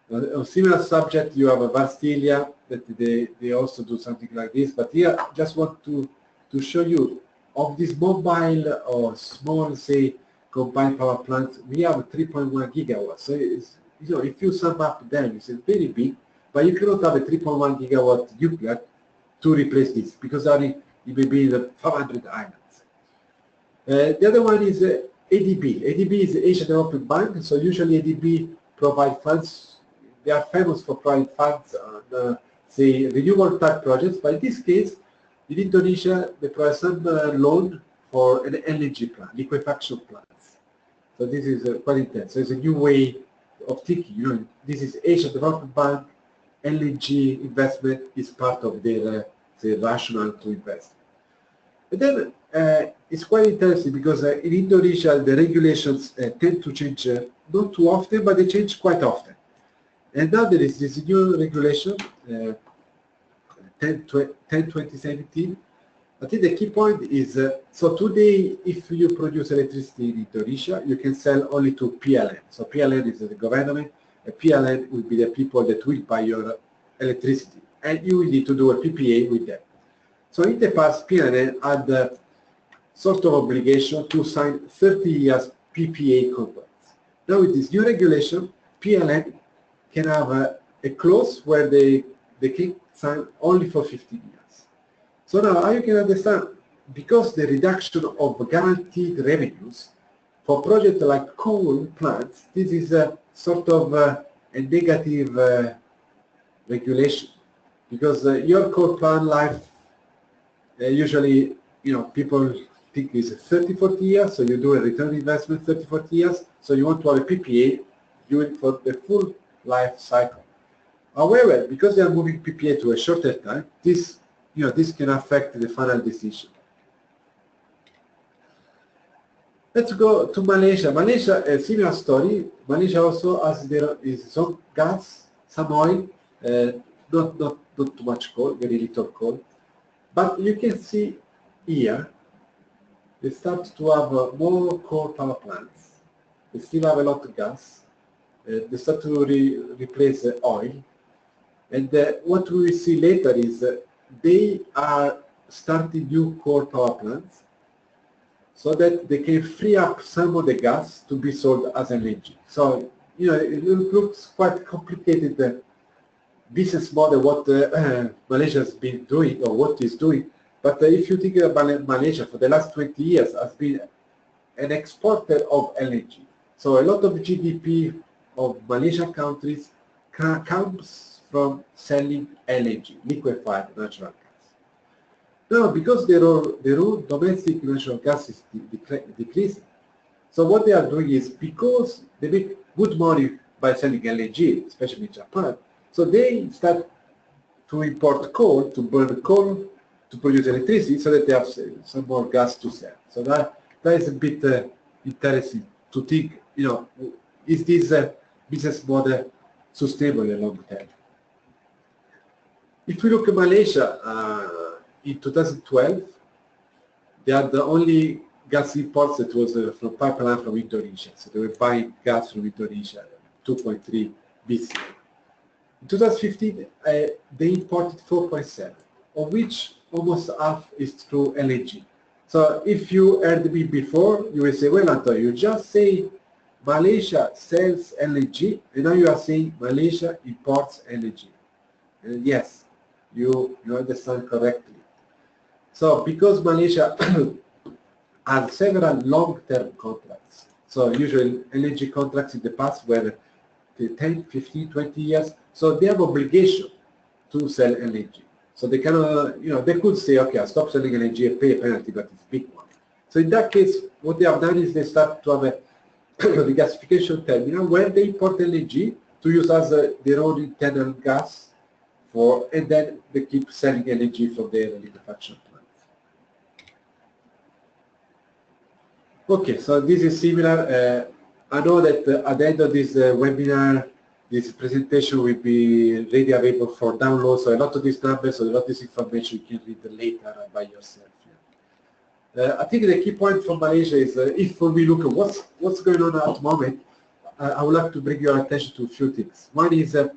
[SPEAKER 3] On a similar subject, you have a Vastilia that they also do something like this. But here, I just want to show you of this mobile or small, say, combined power plants, we have 3.1 gigawatts. So it's, you know, if you sum up them, it's very big, but you cannot have a 3.1 gigawatt nuclear to replace this because only it may be in the 500 islands. The other one is ADB. ADB is the Asian Development Bank. So usually ADB provide funds. They are famous for providing funds on, say, renewable type projects. But in this case, in Indonesia, they provide some loan for an LNG plant, liquefaction plants. So this is quite intense. So it's a new way of thinking. You know, this is Asian Development Bank. LNG investment is part of their rationale to invest. And then it's quite interesting because in Indonesia the regulations tend to change not too often, but they change quite often. And now there is this new regulation, 10/2017. I think the key point is, so today if you produce electricity in Indonesia, you can sell only to PLN. So PLN is the government, and PLN will be the people that will buy your electricity. And you will need to do a PPA with them. So in the past, PLN had the sort of obligation to sign 30 years PPA contracts. Now with this new regulation, PLN can have a clause where they can sign only for 15 years. So now how you can understand, because the reduction of guaranteed revenues for projects like coal plants, this is a sort of a negative regulation, because your coal plant life usually, you know, people think is 30-40 years, so you do a return investment 30-40 years, so you want to have a PPA, do it for the full life cycle. However, because they are moving PPA to a shorter time, this, you know, this can affect the final decision. Let's go to Malaysia. Malaysia, a similar story. Malaysia also has some gas, some oil, not too much coal, very little coal. But you can see here, they start to have more coal power plants. They still have a lot of gas. They start to replace the oil. And what we will see later is they are starting new coal power plants so that they can free up some of the gas to be sold as LNG. So, you know, it looks quite complicated business model what Malaysia has been doing or what is doing. But if you think about Malaysia, for the last 20 years has been an exporter of LNG. So a lot of GDP of Malaysian countries comes from selling LNG, liquefied natural gas. Now, because their own domestic natural gas is decreasing, so what they are doing is, because they make good money by selling LNG, especially in Japan, so they start to import coal, to burn coal, to produce electricity, so that they have some more gas to sell. So that is a bit interesting to think, you know, is this business model sustainable in the long term? If we look at Malaysia, in 2012, they are the only gas imports that was from pipeline from Indonesia. So they were buying gas from Indonesia, 2.3 BCM. In 2015, they imported 4.7, of which almost half is through LNG. So if you heard me before, you will say, well, Antonio, you just say Malaysia sells LNG, and now you are saying Malaysia imports LNG. And yes, you understand correctly. So because Malaysia has several long-term contracts, so usually LNG contracts in the past were 10, 15, 20 years, so they have obligation to sell LNG. So they cannot, they could say, okay, I'll stop selling LNG and pay a penalty, but it's a big one. So in that case, what they have done is they start to have a regasification terminal where they import LNG to use as their own internal gas and then they keep selling LNG from their liquefaction plants. Okay, so this is similar. I know that at the end of this webinar, this presentation will be ready available for download, so a lot of these numbers, so a lot of this information you can read later by yourself. I think the key point from Malaysia is if we look at what's going on at the moment, I would like to bring your attention to a few things. One is there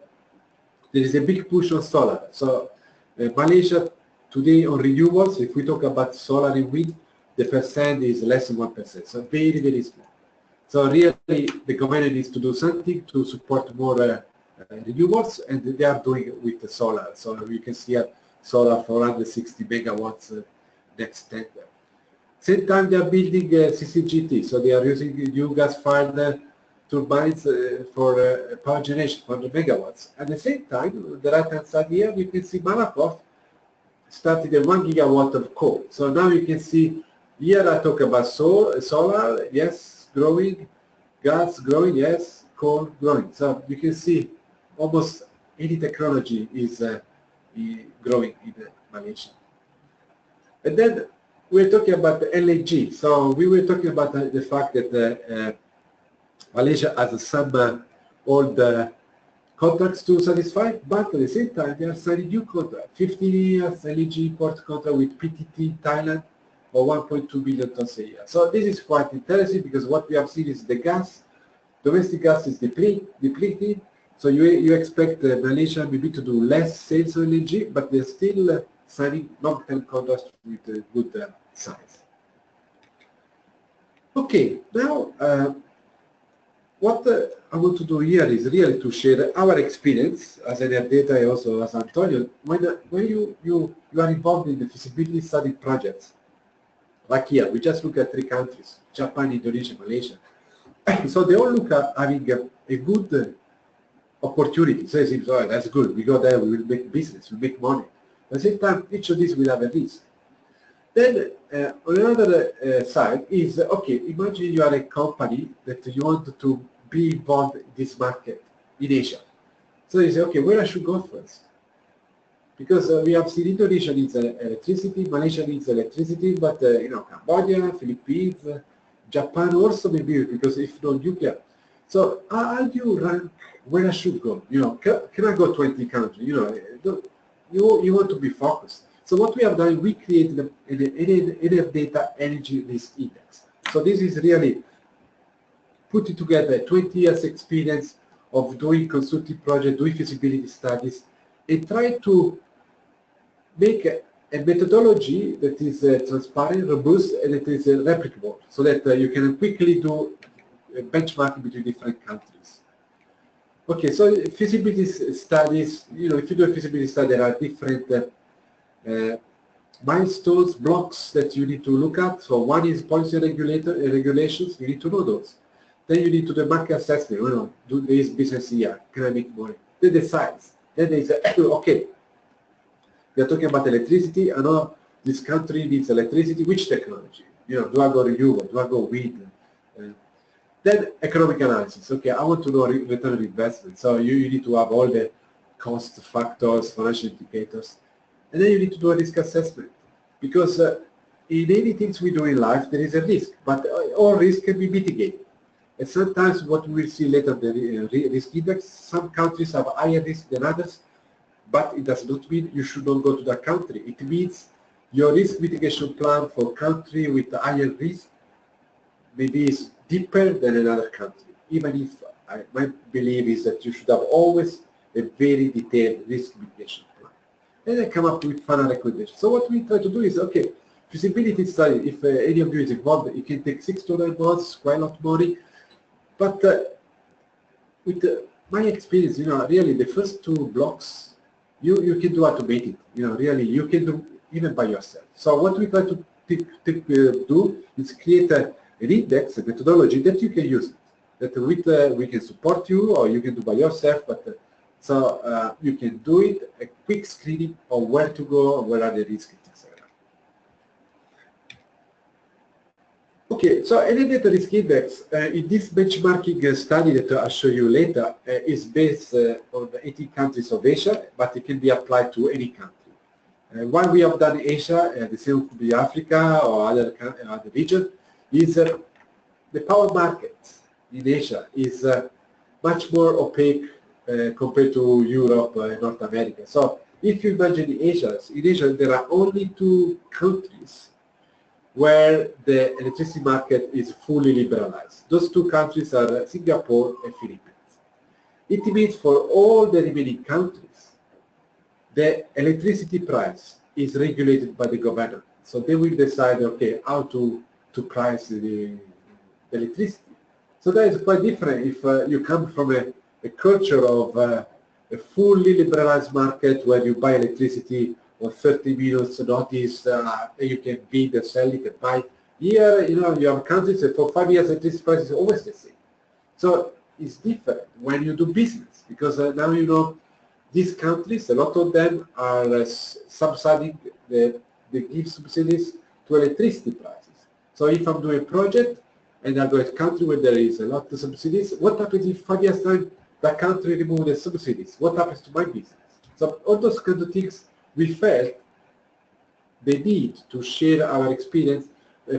[SPEAKER 3] is a big push on solar. So Malaysia today on renewables, if we talk about solar and wind, the percent is less than 1%, so very, very small. So really, the government needs to do something to support more renewables, and they are doing it with the solar. So you can see solar for 160 megawatts next tender. Same time they are building CCGT, so they are using new gas-fired turbines for power generation, 100 megawatts. At the same time, on the right-hand side here, you can see Malakoff started a 1 gigawatt of coal. So now you can see here I talk about solar, yes, growing, gas growing, yes, coal growing. So you can see almost any technology is growing in Malaysia. And then we're talking about the LNG. So we were talking about the fact that Malaysia has some old contracts to satisfy, but at the same time they are signing new contracts. 15 years LNG import contract with PTT Thailand for 1.2 billion tons a year. So this is quite interesting because what we have seen is the gas, domestic gas is depleting. So you expect Malaysia maybe to do less sales of LNG, but they're still signing long-term contracts with a good size. Okay, now what I want to do here is really to share our experience as Enerdata and also as Antonio when you are involved in the feasibility study projects. Like here, we just look at 3 countries, Japan, Indonesia, Malaysia. So they all look at having a good opportunity. So it seems, oh, that's good, we go there, we will make business, we make money. At the same time, each of these will have a risk. Then on another side is, okay, imagine you are a company that you want to be involved in this market in Asia. So you say, okay, where I should go first? Because we have seen Indonesia needs electricity, Malaysia needs electricity, but Cambodia, Philippines, Japan also maybe, because if not nuclear. So how do you rank where I should go? Can I go 20 countries? You want to be focused. So what we have done, we created an Enerdata Energy Risk Index. So this is really putting together 20 years experience of doing consulting projects, doing feasibility studies, and try to make a methodology that is transparent, robust, and it is replicable, so that you can quickly do a benchmarking between different countries. Okay, so feasibility studies, if you do a feasibility study, there are different milestones, blocks that you need to look at. So one is policy regulations, you need to know those. Then you need to do market assessment, do this business here, can I make money? Then the size. Then they say, okay, we are talking about electricity, I know this country needs electricity, which technology? Do I go renewable, do I go wind? Then economic analysis, okay, I want to know return on investment. So you need to have all the cost factors, financial indicators. And then you need to do a risk assessment, because in any things we do in life, there is a risk, but all risk can be mitigated. And sometimes what we will see later, the risk index, some countries have higher risk than others, but it does not mean you should not go to that country. It means your risk mitigation plan for country with higher risk maybe is deeper than another country, even if my belief is that you should have always a very detailed risk mitigation plan. And I come up with final recommendations. So what we try to do is, okay, feasibility study, if any of you is involved, it can take 6 to 9 months, quite a lot of money. But with my experience, really the first two blocks, you can do automated. Really you can do even by yourself. So what we try to do is create an index, a methodology that you can use. That we can support you, or you can do by yourself. But so you can do it, a quick screening of where to go, where are the risks, etc. Okay, so Enerdata Risk Index in this benchmarking study that I'll show you later is based on 18 countries of Asia, but it can be applied to any country. What we have done in Asia, the same could be Africa or other region, is the power market in Asia is much more opaque compared to Europe and North America. So if you imagine in Asia there are only 2 countries where the electricity market is fully liberalized. Those 2 countries are Singapore and Philippines. It means for all the remaining countries, the electricity price is regulated by the government. So they will decide, okay, how to price the electricity. So that is quite different if you come from a culture of a fully liberalized market where you buy electricity on 30 minutes notice, you can bid and sell, you can buy. Here, you have countries that for 5 years electricity price is always the same. So it's different when you do business, because now these countries, a lot of them are subsidizing, they give subsidies to electricity prices. So if I'm doing a project and I go to a country where there is a lot of subsidies, what happens if 5 years time that country removes the subsidies? What happens to my business? So all those kind of things, we felt the need to share our experience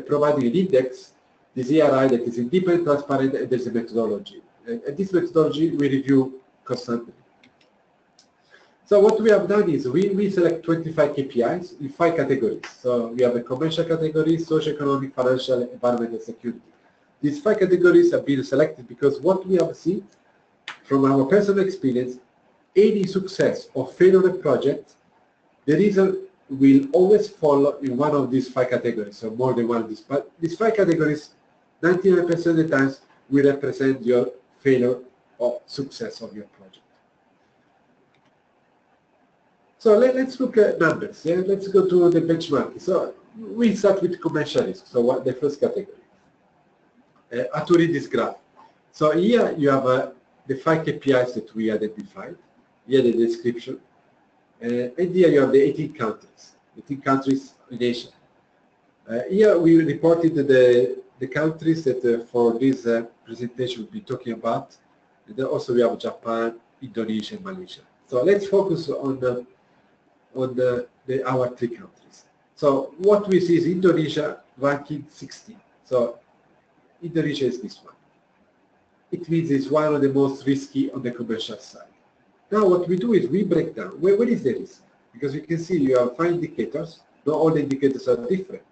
[SPEAKER 3] providing an index, this ERI that is independent, transparent, and there's a methodology. And this methodology we review constantly. So what we have done is we select 25 KPIs in 5 categories. So we have a commercial category, socio-economic, financial, environment, and security. These 5 categories have been selected because what we have seen from our personal experience, any success or failure of a project, the result will always fall in one of these 5 categories, so more than one of these. But these 5 categories, 99% of the times, will represent your failure or success of your project. So let's look at numbers. Yeah? Let's go to the benchmark. So we start with commercial risk. So what the first category? How to read this graph. So here you have the 5 KPIs that we identified. Here the description. And here you have the 18 countries in Asia. Here we reported the countries that for this presentation we'll be talking about. And then also we have Japan, Indonesia, and Malaysia. So let's focus on our 3 countries. So what we see is Indonesia ranking 16. So Indonesia is this one. It means it's one of the most risky on the commercial side. Now what we do is we break down where is the risk, because you can see you have 5 indicators. Not all the indicators are different.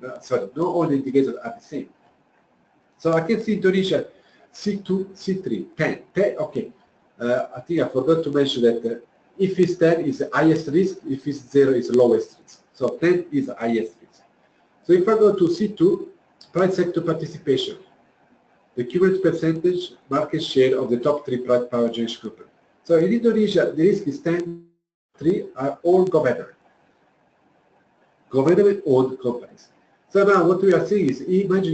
[SPEAKER 3] Not all the indicators are the same. So I can see Indonesia C2, C3, 10. Okay. I think I forgot to mention that if it's 10 is the highest risk, if it's 0 is the lowest risk. So 10 is the highest risk. So if I go to C2, private sector participation, the current percentage market share of the top 3 private power generation companies. So in Indonesia, the risk is 10, 3 are all government-owned companies. So now what we are seeing is, imagine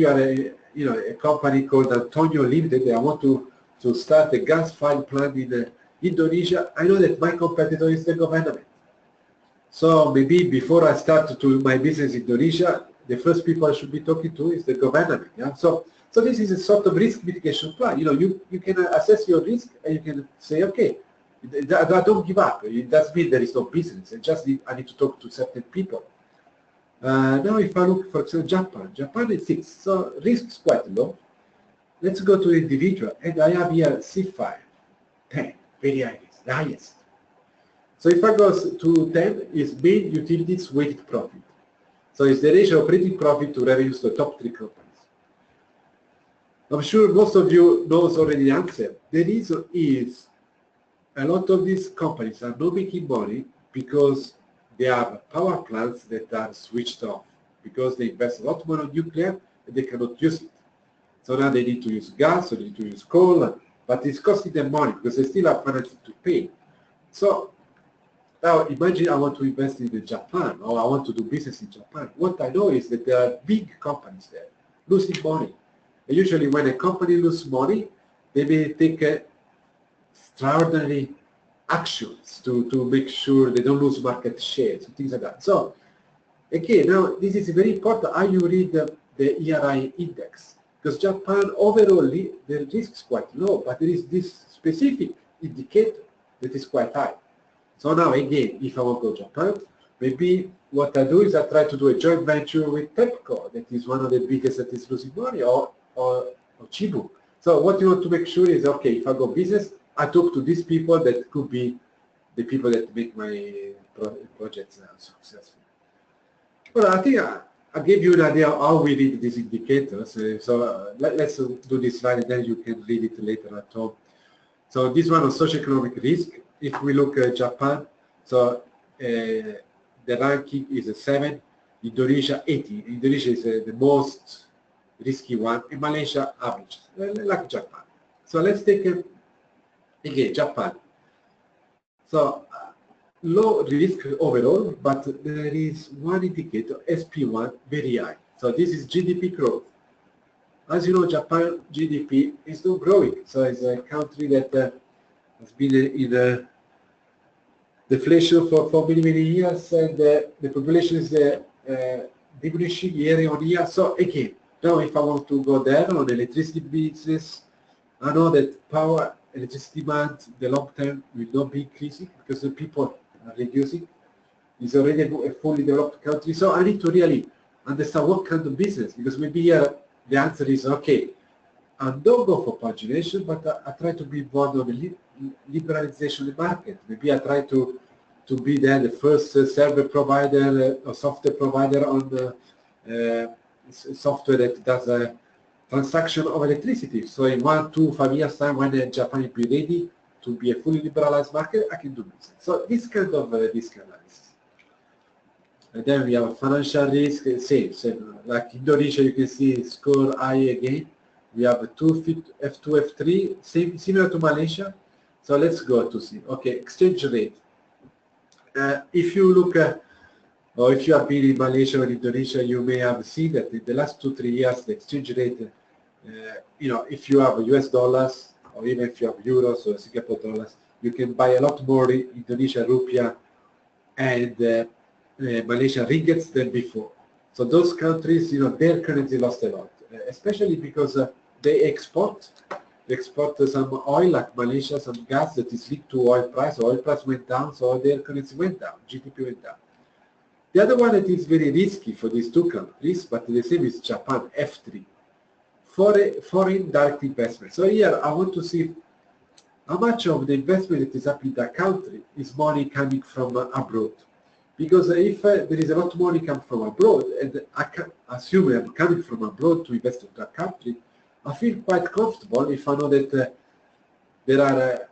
[SPEAKER 3] you are a company called Antonio Limited. I want to start a gas-fired plant in Indonesia. I know that my competitor is the government. So maybe before I start to my business in Indonesia, the first people I should be talking to is the government. Yeah? So this is a sort of risk mitigation plan. You can assess your risk and you can say, okay, I don't give up. It doesn't mean there is no business. I need to talk to certain people. Now if I look, for example, Japan is 6, so risk is quite low. Let's go to individual, and I have here C5, 10, very high risk, the highest. So if I go to 10, is main utilities weighted profit. So it's the ratio of operating profit to revenues to the top 3 companies. I'm sure most of you knows already the answer. The reason is a lot of these companies are not making money because they have power plants that are switched off, because they invest a lot more on nuclear and they cannot use it. So now they need to use gas, or they need to use coal, but it's costing them money because they still have financing to pay. So now imagine I want to invest in Japan, or I want to do business in Japan. What I know is that there are big companies there losing money. And usually when a company loses money, they may take extraordinary actions to make sure they don't lose market shares and things like that. So again, now this is very important how you read the ERI index, because Japan overall the risk is quite low, but there is this specific indicator that is quite high. So now again, if I want to go to Japan, maybe what I do is I try to do a joint venture with Pepco, that is one of the biggest that is losing money, or Chibu. So what you want to make sure is, okay, if I go business, I talk to these people that could be the people that make my projects successful. Well, I think I gave you an idea of how we read these indicators. Let's do this slide, and then you can read it later at home. So this one on socioeconomic risk. If we look at Japan, so the ranking is a 7, Indonesia 80. Indonesia is the most risky one, and Malaysia average, like Japan. So let's take again Japan. So low risk overall, but there is one indicator, SP1, very high. So this is GDP growth. As you know, Japan GDP is not growing. So it's a country that has been in a deflation for many, many years, and the population is diminishing year on year. So again, now if I want to go there on electricity business, I know that power, electricity demand, the long term will not be increasing because the people are reducing. It's already a fully developed country. So I need to really understand what kind of business, because maybe here the answer is, okay, I don't go for pagination, but I try to be involved on the liberalization of the market. Maybe I try to be there the first server provider or software provider on the software that does a transaction of electricity. So in 1, 2, 5 years time, when Japan will be ready to be a fully liberalized market, I can do business. So this kind of risk analysis. And then we have financial risk, same. Like Indonesia, you can see score high again. We have a F2, F3, similar to Malaysia. So let's go to see. Okay, exchange rate. If you look at, or if you have been in Malaysia or Indonesia, you may have seen that in the last 2-3 years, the exchange rate, if you have US dollars, or even if you have euros or Singapore dollars, you can buy a lot more Indonesia rupiah and Malaysia ringgits than before. So those countries, their currency lost a lot, especially because they export some oil, like Malaysia, some gas that is linked to oil price. Oil price went down, so their currency went down, GDP went down. The other one that is very risky for these two countries, but the same is Japan, F3, foreign direct investment. So here I want to see how much of the investment that is happening in that country is money coming from abroad. Because if there is a lot of money coming from abroad, and I can assume I'm coming from abroad to invest in that country, I feel quite comfortable if I know that there are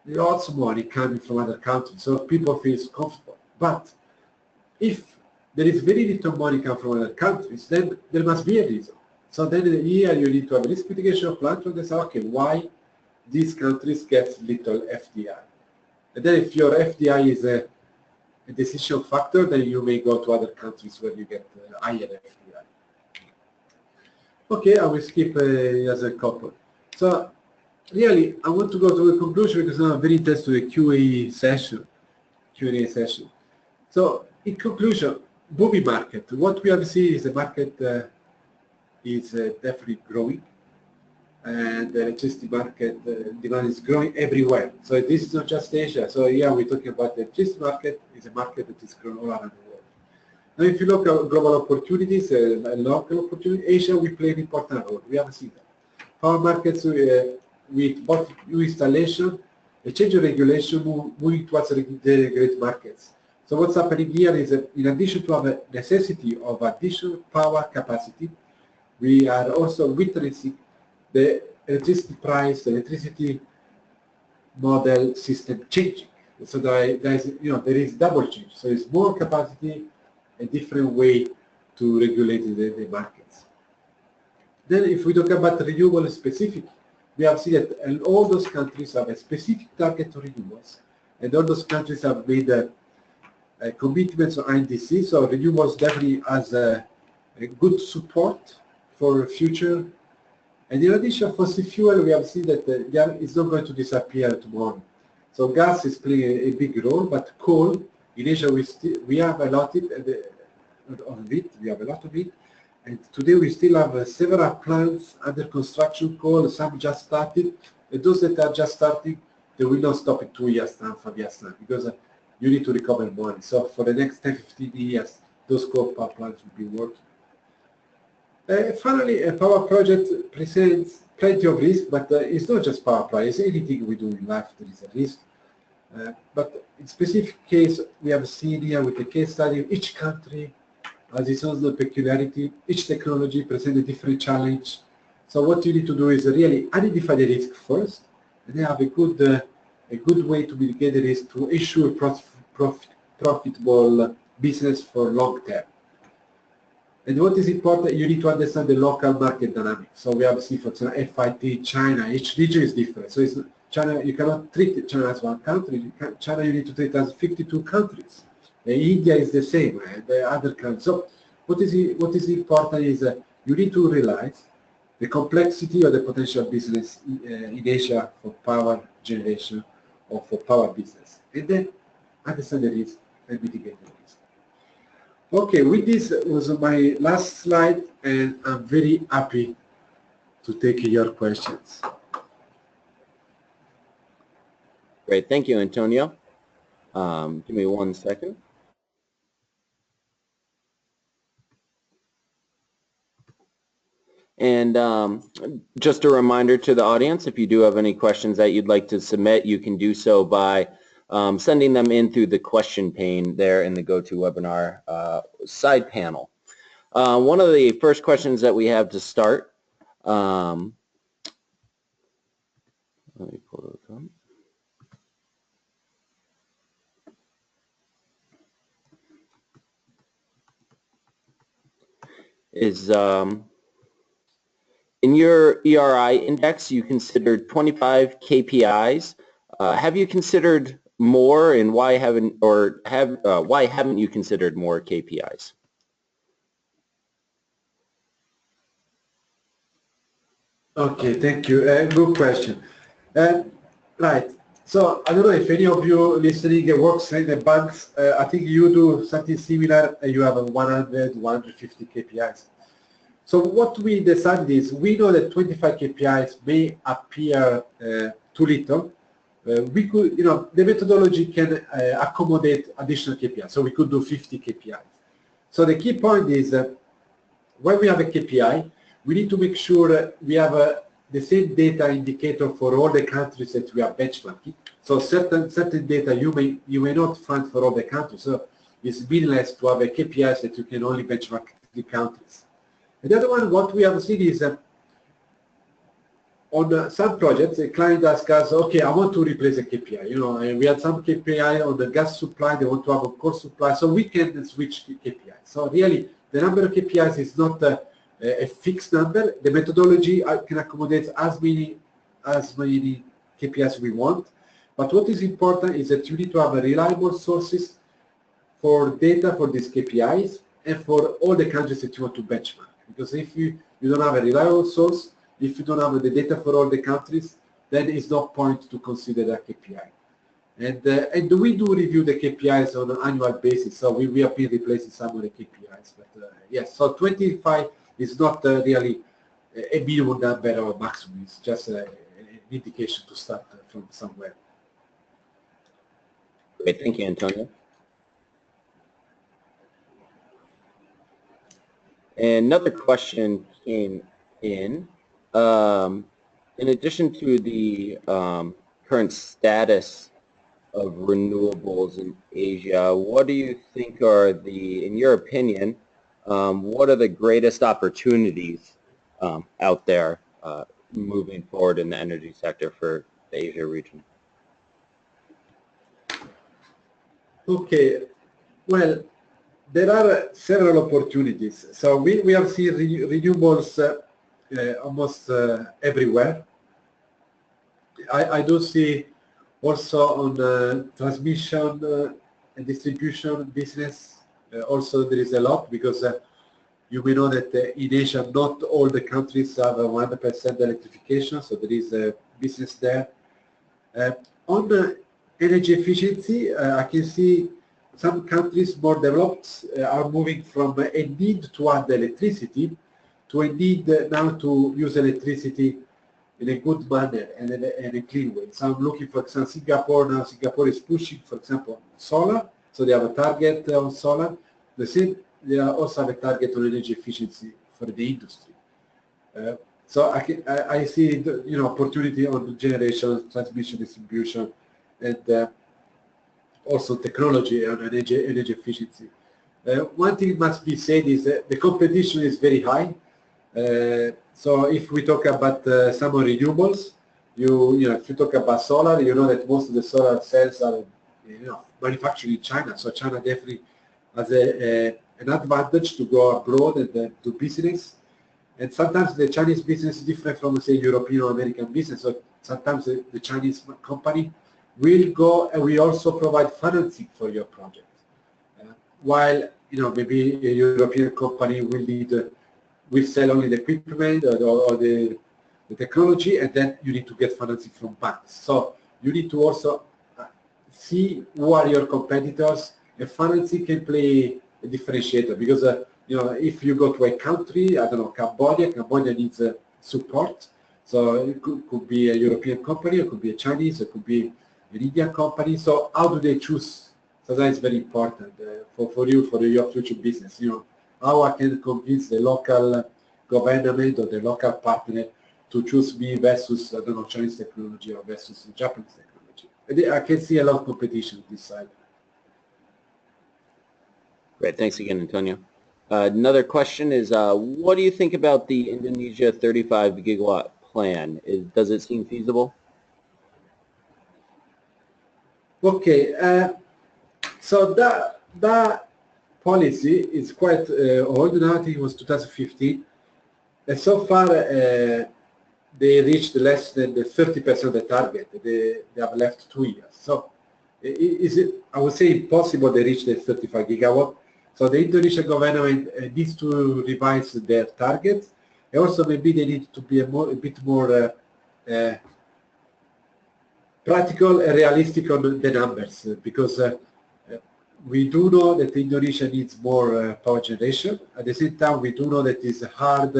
[SPEAKER 3] lots of money coming from other countries, so people feel comfortable. But if there is very little money coming from other countries, then there must be a reason. So then here you need to have a risk mitigation plan to understand, okay, why these countries get little FDI. And then if your FDI is a decision factor, then you may go to other countries where you get higher FDI. Okay, I will skip as a couple. So really, I want to go to a conclusion because now I'm very interested in the Q&A session. So in conclusion, booming market. What we have seen is the market is definitely growing, and the electricity market demand is growing everywhere. So this is not just Asia. So here we're talking about the electricity market is a market that is growing all around the world. Now if you look at global opportunities and local opportunities, Asia will play an important role. We haven't seen that. Power markets with both new installation, a change of regulation moving towards the regulated markets. So what's happening here is that in addition to have a necessity of additional power capacity, we are also witnessing the electricity price, the electricity model system changing. So there is double change. So it's more capacity, a different way to regulate the markets. Then if we talk about renewable specific, we have seen that all those countries have a specific target to renewables, and all those countries have made commitments on INDC, so renewables definitely has a good support for future. And in addition, fossil fuel, we have seen that it's not going to disappear tomorrow. So gas is playing a big role, but coal, in Asia we have a lot of it, and today we still have several plants under construction, coal, some just started, and those that are just starting, they will not stop in 2 years time, 5 years time, because you need to recover money. So for the next 10, 15 years, those coal power plants will be working. Finally, a power project presents plenty of risk, but it's not just power projects. Anything we do in life, there is a risk. But in specific case, we have seen here with the case study, each country has its own peculiarity. Each technology presents a different challenge. So what you need to do is really identify the risk first, and then have a good way to mitigate the risk to ensure profitable business for long term. And what is important, you need to understand the local market dynamics. So we have seen, for example, FIT, China, each region is different. So it's China, you cannot treat China as one country. China, you need to treat as 52 countries. India is the same, the other countries. So what is important is you need to realize the complexity of the potential business in Asia for power generation or for power business. And then understand the risk and mitigate the risk. Okay, with this was my last slide, and I'm very happy to take your questions.
[SPEAKER 2] Great, thank you, Antonio. Give me 1 second. And just a reminder to the audience, if you do have any questions that you'd like to submit, you can do so by sending them in through the question pane there in the GoToWebinar side panel. One of the first questions that we have to start, let me pull those up. Is in your ERI index, you considered 25 KPIs. Have you considered more, and why haven't you considered more KPIs?
[SPEAKER 3] Okay, thank you. Good question. Right. So I don't know if any of you listening works in the banks. I think you do something similar. You have 100, 150 KPIs. So what we decided is, we know that 25 KPIs may appear too little. We could, the methodology can accommodate additional KPIs. So we could do 50 KPIs. So the key point is that when we have a KPI, we need to make sure we have the same data indicator for all the countries that we are benchmarking. So certain data you may not find for all the countries. So it's meaningless to have a KPIs that you can only benchmark the countries. And the other one, what we have seen is on some projects, a client asks us, okay, I want to replace a KPI. And we had some KPI on the gas supply, they want to have a core supply, so we can switch KPI. So really, the number of KPIs is not a fixed number. The methodology can accommodate as many KPIs we want. But what is important is that you need to have a reliable sources for data for these KPIs and for all the countries that you want to benchmark. Because if you don't have a reliable source, if you don't have the data for all the countries, then it's no point to consider that KPI. And we do review the KPIs on an annual basis, so we have been replacing some of the KPIs. But yes, so 25 is not really a minimum number or maximum. It's just an indication to start from somewhere.
[SPEAKER 2] Great, thank you, Antonio. And another question came in. In addition to the current status of renewables in Asia, what do you think are in your opinion, what are the greatest opportunities out there moving forward in the energy sector for the Asia region?
[SPEAKER 3] Okay, well, there are several opportunities. So we have seen renewables almost everywhere. I do see also on the transmission and distribution business, also there is a lot, because you may know that in Asia not all the countries have 100% electrification, so there is a business there. On energy efficiency, I can see some countries more developed are moving from a need to add electricity to a need now to use electricity in a good manner and in a clean way. So I'm looking, for example, Singapore now. Singapore is pushing, for example, solar, so they have a target on solar. The same, they also have a target on energy efficiency for the industry. So I see the, opportunity on generation, transmission, distribution, and also technology and energy efficiency. One thing must be said is that the competition is very high. So if we talk about some renewables, if you talk about solar, you know that most of the solar cells are manufactured in China. So China definitely has an advantage to go abroad and do business. And sometimes the Chinese business is different from, say, European or American business. So sometimes the Chinese company will go and we also provide financing for your project. While, maybe a European company will sell only the equipment or the technology, and then you need to get financing from banks. So you need to also see who are your competitors, and financing can play a differentiator, because if you go to a country, I don't know, Cambodia needs support. So it could be a European company, it could be a Chinese, it could be an Indian company. So how do they choose? So that is very important for your future business. How I can convince the local government or the local partner to choose me versus, I don't know, Chinese technology or versus Japanese technology. I can see a lot of competition on this side.
[SPEAKER 2] Great, thanks again, Antonio. Another question is, what do you think about the Indonesia 35 gigawatt plan? Does it seem feasible?
[SPEAKER 3] Okay, so that policy is quite old now. I think it was 2015. And so far, they reached less than the 30% of the target. They have left 2 years. So is it, I would say, impossible they reach the 35 gigawatt. So the Indonesian government needs to revise their targets. And also maybe they need to be a bit more practical and realistic on the numbers, because we do know that Indonesia needs more power generation. At the same time, we do know that it's hard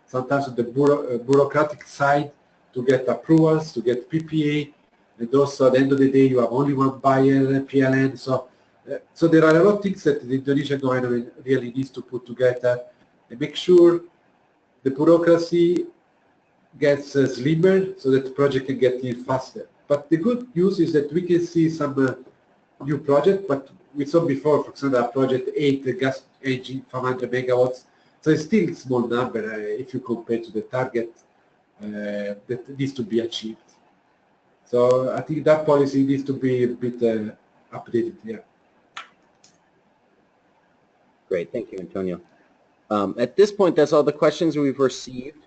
[SPEAKER 3] sometimes on the bureaucratic side to get approvals, to get PPA, and also at the end of the day you have only one buyer, PLN. So there are a lot of things that the Indonesian government really needs to put together and make sure the bureaucracy gets slimmer so that the project can get in faster. But the good news is that we can see some new project, but we saw before, for example, a project 8 gas engine 500 megawatts. So it's still a small number if you compare to the target that needs to be achieved. So I think that policy needs to be a bit updated, yeah.
[SPEAKER 2] Great, thank you, Antonio. At this point, that's all the questions we've received.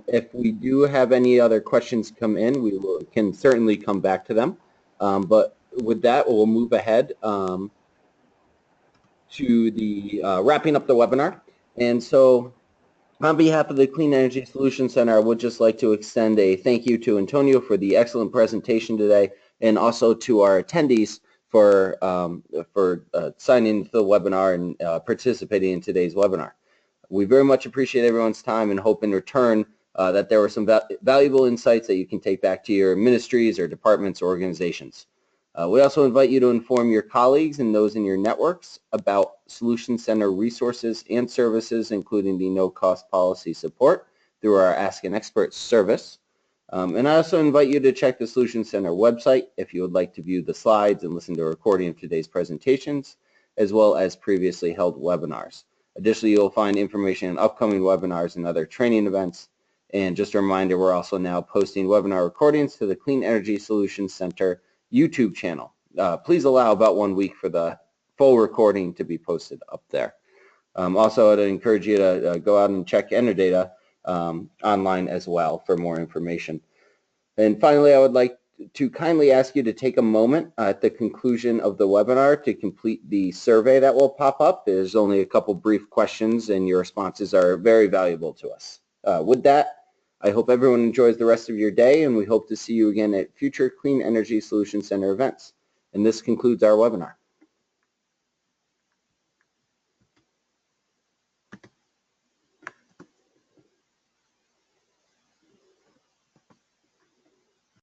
[SPEAKER 2] If we do have any other questions come in, we can certainly come back to them. But with that, we'll move ahead to the wrapping up the webinar. And so on behalf of the Clean Energy Solutions Center, I would just like to extend a thank you to Antonio for the excellent presentation today, and also to our attendees for signing into the webinar and participating in today's webinar. We very much appreciate everyone's time and hope in return that there were some valuable insights that you can take back to your ministries or departments or organizations. We also invite you to inform your colleagues and those in your networks about Solutions Center resources and services, including the no-cost policy support through our Ask an Expert service. And I also invite you to check the Solutions Center website if you would like to view the slides and listen to a recording of today's presentations, as well as previously held webinars. Additionally, you'll find information on upcoming webinars and other training events. And just a reminder, we're also now posting webinar recordings to the Clean Energy Solutions Center YouTube channel. Please allow about 1 week for the full recording to be posted up there. Also, I'd encourage you to go out and check Enerdata online as well for more information. And finally, I would like to kindly ask you to take a moment at the conclusion of the webinar to complete the survey that will pop up. There's only a couple brief questions and your responses are very valuable to us. With that, I hope everyone enjoys the rest of your day, and we hope to see you again at future Clean Energy Solutions Center events. And this concludes our webinar.